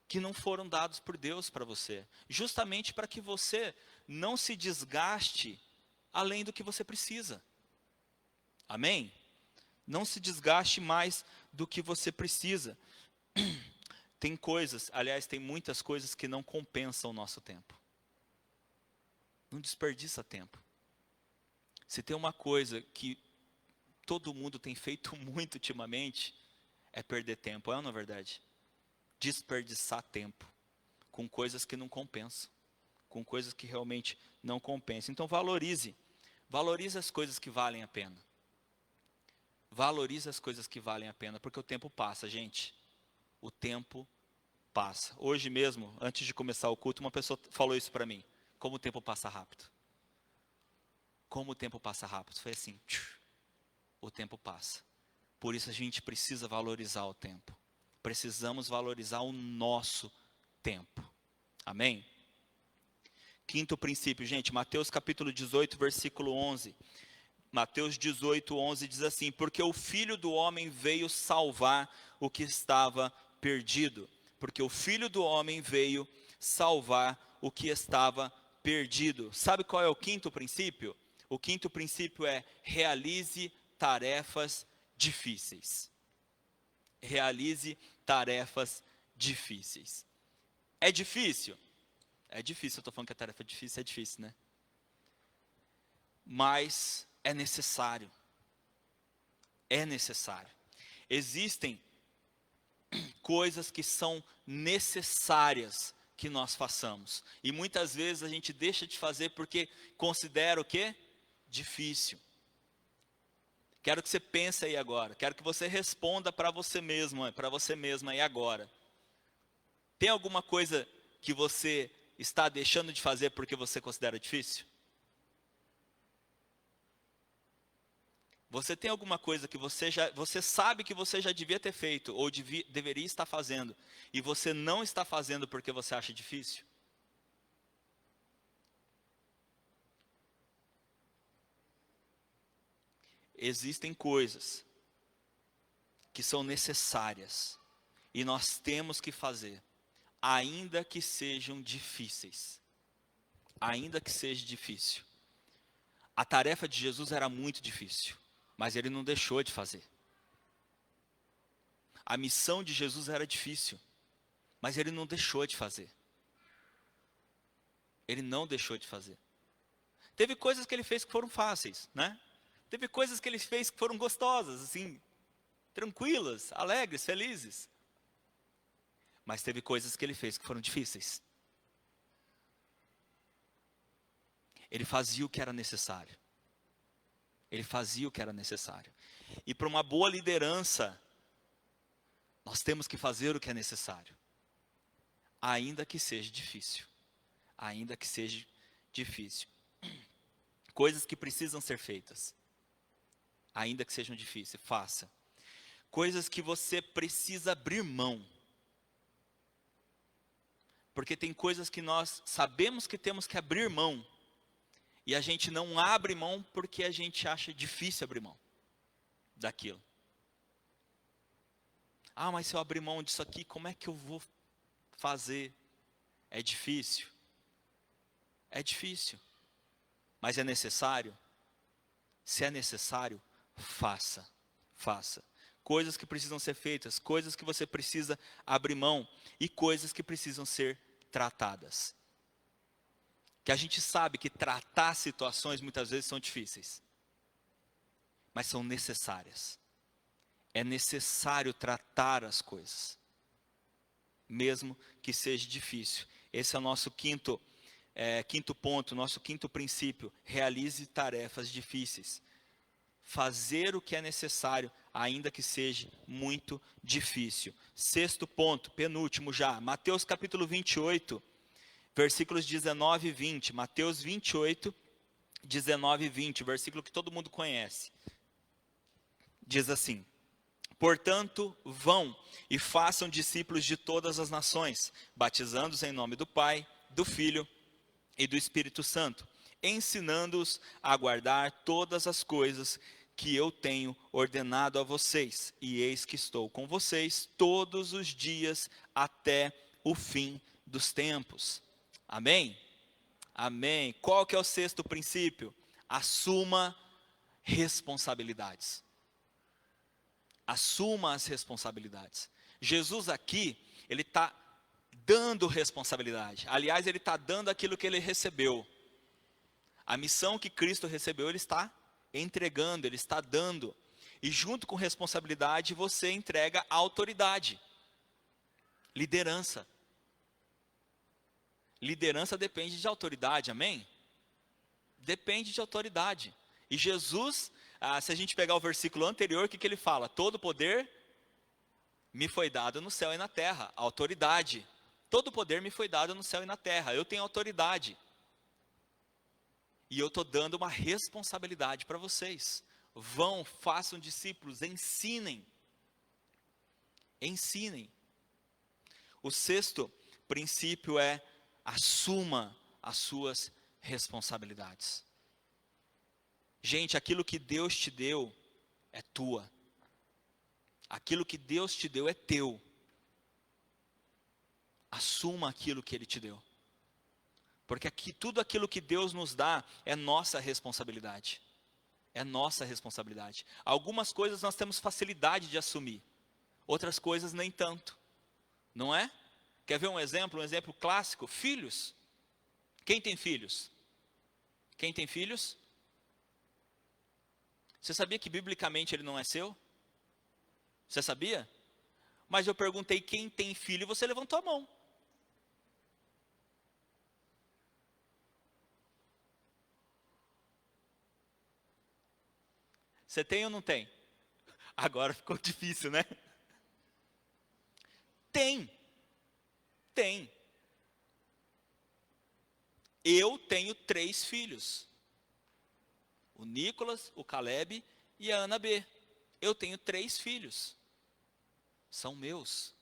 que não foram dados por Deus para você, justamente para que você não se desgaste além do que você precisa. Amém? Não se desgaste mais do que você precisa. Tem coisas, aliás, tem muitas coisas que não compensam o nosso tempo. Não desperdiça tempo. Se tem uma coisa que todo mundo tem feito muito ultimamente, é perder tempo, é ou não é verdade? Desperdiçar tempo com coisas que não compensam, com coisas que realmente não compensam. Então valorize as coisas que valem a pena. Valorize as coisas que valem a pena, porque o tempo passa, gente. O tempo passa. Hoje mesmo, antes de começar o culto, uma pessoa falou isso para mim. Como o tempo passa rápido. Como o tempo passa rápido. Foi assim, o tempo passa. Por isso a gente precisa valorizar o tempo. Precisamos valorizar o nosso tempo. Amém? Quinto princípio, gente, Mateus capítulo 18, versículo 11. Mateus 18, 11 diz assim: porque o Filho do Homem veio salvar o que estava perdido. Porque o Filho do Homem veio salvar o que estava perdido. Sabe qual é o quinto princípio? O quinto princípio é: realize tarefas difíceis. Realize tarefas difíceis. É difícil? É difícil, eu estou falando que a tarefa é difícil, né? Mas é necessário. É necessário. Existem coisas que são necessárias que nós façamos. E muitas vezes a gente deixa de fazer porque considera o quê? Difícil. Quero que você pense aí agora. Quero que você responda para você mesmo, para você mesma aí agora. Tem alguma coisa que você está deixando de fazer porque você considera difícil? Você tem alguma coisa que você sabe que você já devia ter feito ou deveria estar fazendo e você não está fazendo porque você acha difícil? Existem coisas que são necessárias e nós temos que fazer, ainda que sejam difíceis. Ainda que seja difícil. A tarefa de Jesus era muito difícil, mas ele não deixou de fazer. A missão de Jesus era difícil, mas ele não deixou de fazer. Ele não deixou de fazer. Teve coisas que ele fez que foram fáceis, né? Teve coisas que ele fez que foram gostosas, assim, tranquilas, alegres, felizes. Mas teve coisas que ele fez que foram difíceis. Ele fazia o que era necessário. Ele fazia o que era necessário. E para uma boa liderança, nós temos que fazer o que é necessário. Ainda que seja difícil. Ainda que seja difícil. Coisas que precisam ser feitas. Ainda que sejam difíceis, faça. Coisas que você precisa abrir mão. Porque tem coisas que nós sabemos que temos que abrir mão. E a gente não abre mão porque a gente acha difícil abrir mão daquilo. Ah, mas se eu abrir mão disso aqui, como é que eu vou fazer? É difícil. É difícil. Mas é necessário? Se é necessário, faça. faça. Coisas que precisam ser feitas, coisas que você precisa abrir mão e coisas que precisam ser tratadas. Que a gente sabe que tratar situações muitas vezes são difíceis, mas são necessárias. É necessário tratar as coisas, mesmo que seja difícil. Esse é o nosso quinto ponto, nosso quinto princípio. Realize tarefas difíceis. Fazer o que é necessário, ainda que seja muito difícil. Sexto ponto, penúltimo já, Mateus capítulo 28, versículos 19 e 20. Mateus 28, 19 e 20, versículo que todo mundo conhece. Diz assim: portanto, vão e façam discípulos de todas as nações, batizando-os em nome do Pai, do Filho e do Espírito Santo, ensinando-os a guardar todas as coisas que eu tenho ordenado a vocês. E eis que estou com vocês todos os dias até o fim dos tempos. Amém? Amém. Qual que é o sexto princípio? Assuma responsabilidades. Assuma as responsabilidades. Jesus aqui, ele está dando responsabilidade. Aliás, ele está dando aquilo que ele recebeu. A missão que Cristo recebeu, ele está entregando, ele está dando. E junto com responsabilidade, você entrega a autoridade. Liderança. Liderança depende de autoridade, amém? Depende de autoridade. E Jesus, se a gente pegar o versículo anterior, o que ele fala? Todo poder me foi dado no céu e na terra. Autoridade. Todo poder me foi dado no céu e na terra. Eu tenho autoridade. E eu estou dando uma responsabilidade para vocês. Vão, façam discípulos, ensinem. Ensinem. O sexto princípio é: assuma as suas responsabilidades. Gente, aquilo que Deus te deu é tua. Aquilo que Deus te deu é teu. Assuma aquilo que Ele te deu. Porque aqui, tudo aquilo que Deus nos dá é nossa responsabilidade. É nossa responsabilidade. Algumas coisas nós temos facilidade de assumir. Outras coisas nem tanto. Não é? Quer ver um exemplo clássico? Filhos. Quem tem filhos? Quem tem filhos? Você sabia que biblicamente ele não é seu? Você sabia? Mas eu perguntei quem tem filho e você levantou a mão. Você tem ou não tem? Agora ficou difícil, né? Tem. Tem. Eu tenho 3 filhos. O Nicolas, o Caleb e a Ana B. Eu tenho 3 filhos. São meus.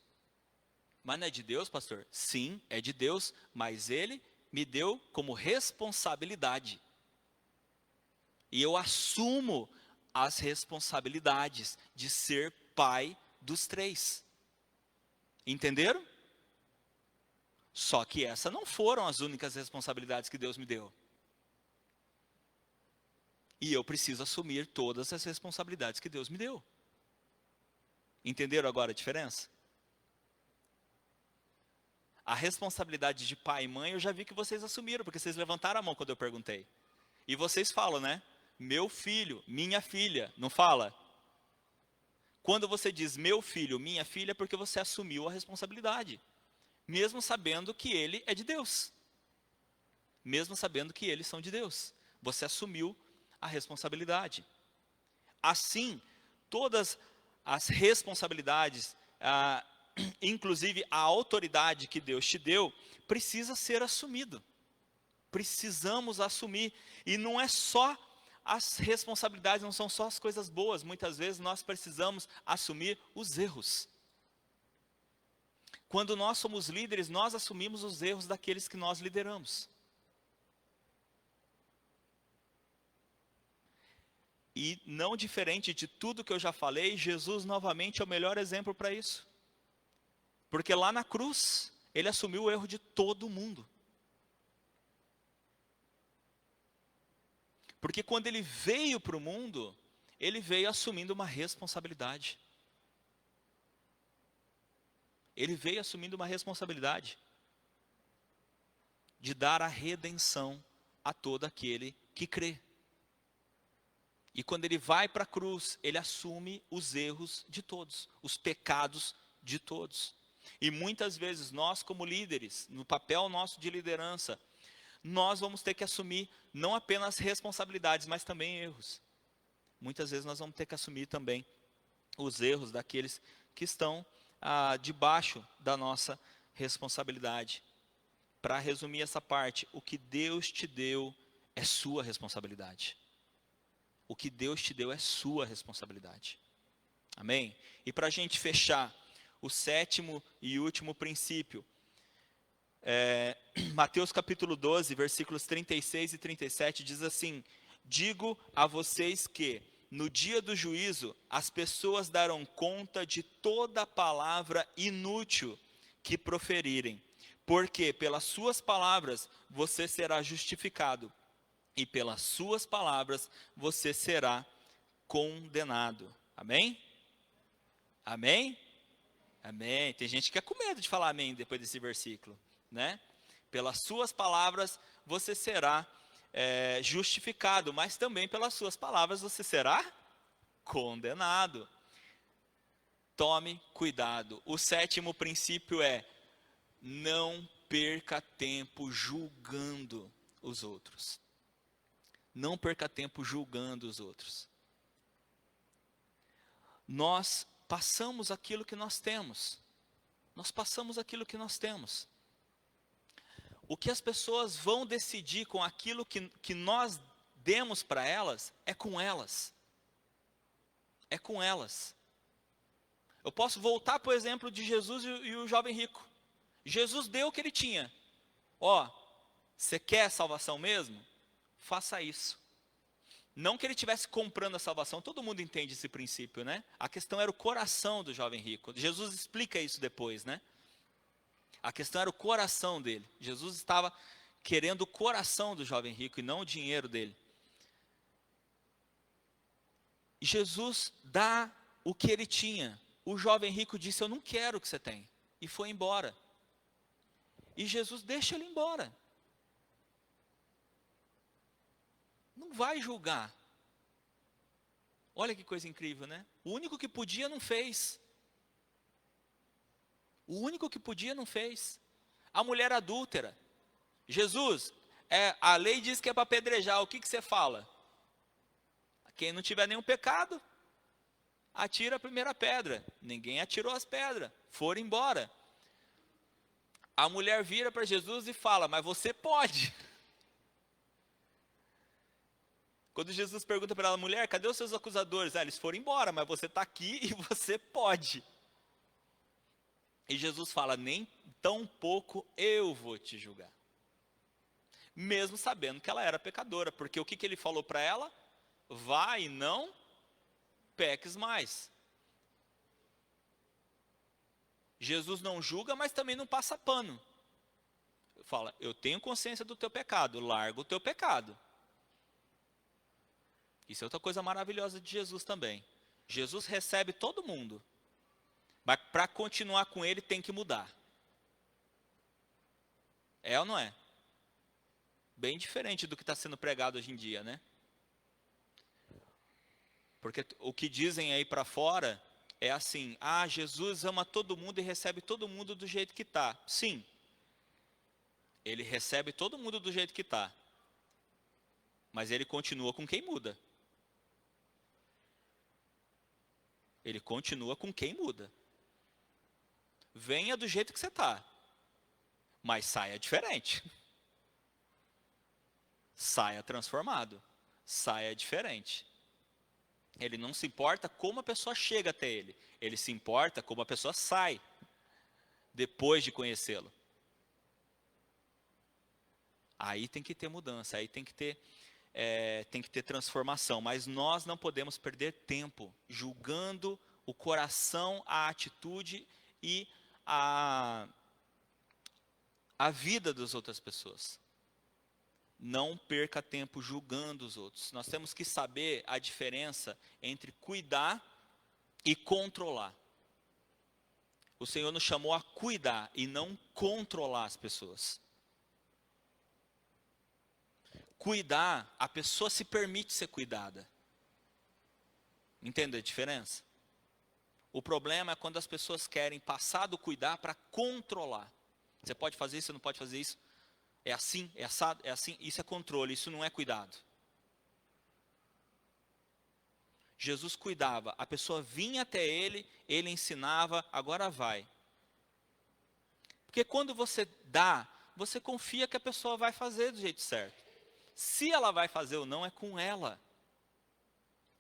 Mas não é de Deus, pastor? Sim, é de Deus, mas Ele me deu como responsabilidade. E eu assumo as responsabilidades de ser pai dos 3. Entenderam? Só que essas não foram as únicas responsabilidades que Deus me deu. E eu preciso assumir todas as responsabilidades que Deus me deu. Entenderam agora a diferença? A responsabilidade de pai e mãe eu já vi que vocês assumiram, porque vocês levantaram a mão quando eu perguntei. E vocês falam, né? Meu filho, minha filha, não fala? Quando você diz meu filho, minha filha, é porque você assumiu a responsabilidade. Mesmo sabendo que ele é de Deus. Mesmo sabendo que eles são de Deus. Você assumiu a responsabilidade. Assim, todas as responsabilidades, inclusive a autoridade que Deus te deu, precisa ser assumido. Precisamos assumir. E não é só as responsabilidades, não são só as coisas boas. Muitas vezes nós precisamos assumir os erros. Quando nós somos líderes, nós assumimos os erros daqueles que nós lideramos. E não diferente de tudo que eu já falei, Jesus novamente é o melhor exemplo para isso. Porque lá na cruz, Ele assumiu o erro de todo mundo. Porque quando Ele veio para o mundo, ele veio assumindo uma responsabilidade. Ele veio assumindo uma responsabilidade de dar a redenção a todo aquele que crê. E quando ele vai para a cruz, ele assume os erros de todos, os pecados de todos. E muitas vezes nós, como líderes, no papel nosso de liderança, nós vamos ter que assumir não apenas responsabilidades, mas também erros. Muitas vezes nós vamos ter que assumir também os erros daqueles que estão debaixo da nossa responsabilidade. Para resumir essa parte, o que Deus te deu é sua responsabilidade. O que Deus te deu é sua responsabilidade. Amém? E para a gente fechar, o 7º e último princípio, Mateus capítulo 12, versículos 36 e 37, diz assim: digo a vocês que, no dia do juízo, as pessoas darão conta de toda palavra inútil que proferirem, porque pelas suas palavras você será justificado, e pelas suas palavras você será condenado. Amém? Amém? Amém. Tem gente que é com medo de falar amém depois desse versículo, né? Pelas suas palavras você será justificado, mas também pelas suas palavras você será condenado. Tome cuidado. O 7º princípio é: não perca tempo julgando os outros. Não perca tempo julgando os outros. Nós passamos aquilo que nós temos. Nós passamos aquilo que nós temos. O que as pessoas vão decidir com aquilo que nós demos para elas, é com elas. É com elas. Eu posso voltar para o exemplo de Jesus e o jovem rico. Jesus deu o que ele tinha. Ó, você quer salvação mesmo? Faça isso. Não que ele estivesse comprando a salvação, todo mundo entende esse princípio, né? A questão era o coração do jovem rico. Jesus explica isso depois, né? A questão era o coração dele. Jesus estava querendo o coração do jovem rico e não o dinheiro dele. E Jesus dá o que ele tinha. O jovem rico disse: eu não quero o que você tem. E foi embora. E Jesus deixa ele embora. Não vai julgar. Olha que coisa incrível, né? O único que podia não fez. O único que podia não fez. A mulher adúltera. Jesus, a lei diz que é para apedrejar. O que você fala? Quem não tiver nenhum pecado, atira a primeira pedra. Ninguém atirou as pedras. Foram embora. A mulher vira para Jesus e fala: mas você pode. Quando Jesus pergunta para ela: mulher, cadê os seus acusadores? Eles foram embora, mas você está aqui e você pode. E Jesus fala: nem tão pouco eu vou te julgar. Mesmo sabendo que ela era pecadora, porque o que ele falou para ela? Vá e não peques mais. Jesus não julga, mas também não passa pano. Fala: eu tenho consciência do teu pecado, larga o teu pecado. Isso é outra coisa maravilhosa de Jesus também. Jesus recebe todo mundo, mas para continuar com ele tem que mudar. É ou não é? Bem diferente do que está sendo pregado hoje em dia, né? Porque o que dizem aí para fora é assim: ah, Jesus ama todo mundo e recebe todo mundo do jeito que está. Sim, ele recebe todo mundo do jeito que está, mas ele continua com quem muda. Ele continua com quem muda. Venha do jeito que você está, mas saia diferente. Saia transformado. Saia diferente. Ele não se importa como a pessoa chega até ele. Ele se importa como a pessoa sai depois de conhecê-lo. Aí tem que ter mudança, aí tem que ter transformação. Mas nós não podemos perder tempo julgando o coração, a atitude e a vida das outras pessoas. não perca tempo julgando os outros. Nós temos que saber a diferença entre cuidar e controlar. O Senhor nos chamou a cuidar e não controlar as pessoas. Cuidar, a pessoa se permite ser cuidada. Entende a diferença? O problema é quando as pessoas querem passar do cuidar para controlar. Você pode fazer isso, você não pode fazer isso. É assim, é assado, é assim. Isso é controle, isso não é cuidado. Jesus cuidava, a pessoa vinha até ele, ele ensinava, agora vai. Porque quando você dá, você confia que a pessoa vai fazer do jeito certo. Se ela vai fazer ou não, é com ela.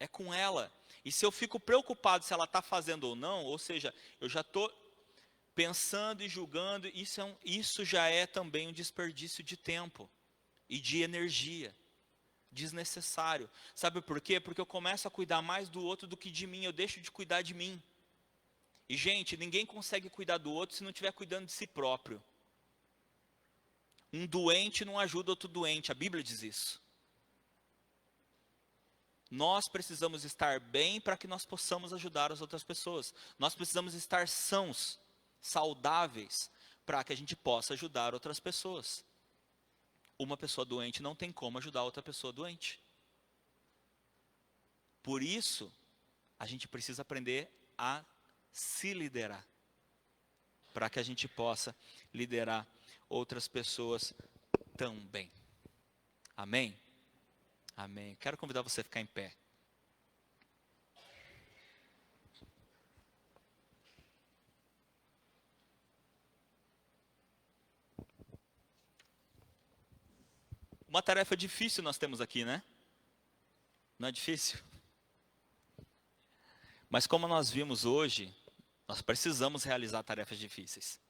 É com ela. E se eu fico preocupado se ela está fazendo ou não, ou seja, eu já estou pensando e julgando, isso já é também um desperdício de tempo e de energia. Desnecessário. Sabe por quê? Porque eu começo a cuidar mais do outro do que de mim, eu deixo de cuidar de mim. E gente, ninguém consegue cuidar do outro se não estiver cuidando de si próprio. Um doente não ajuda outro doente, a Bíblia diz isso. Nós precisamos estar bem para que nós possamos ajudar as outras pessoas. Nós precisamos estar sãos, saudáveis, para que a gente possa ajudar outras pessoas. Uma pessoa doente não tem como ajudar outra pessoa doente. Por isso, a gente precisa aprender a se liderar, para que a gente possa liderar outras pessoas também. Amém? Amém. Quero convidar você a ficar em pé. Uma tarefa difícil nós temos aqui, né? Não é difícil? Mas como nós vimos hoje, nós precisamos realizar tarefas difíceis.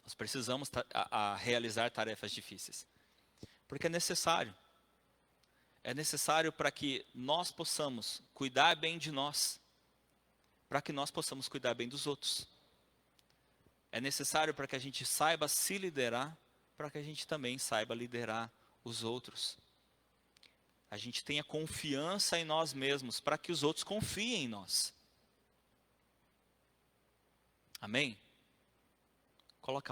Nós precisamos realizar tarefas difíceis. Porque é necessário. É necessário para que nós possamos cuidar bem de nós. Para que nós possamos cuidar bem dos outros. É necessário para que a gente saiba se liderar, para que a gente também saiba liderar os outros. A gente tenha confiança em nós mesmos, para que os outros confiem em nós. Amém? Coloca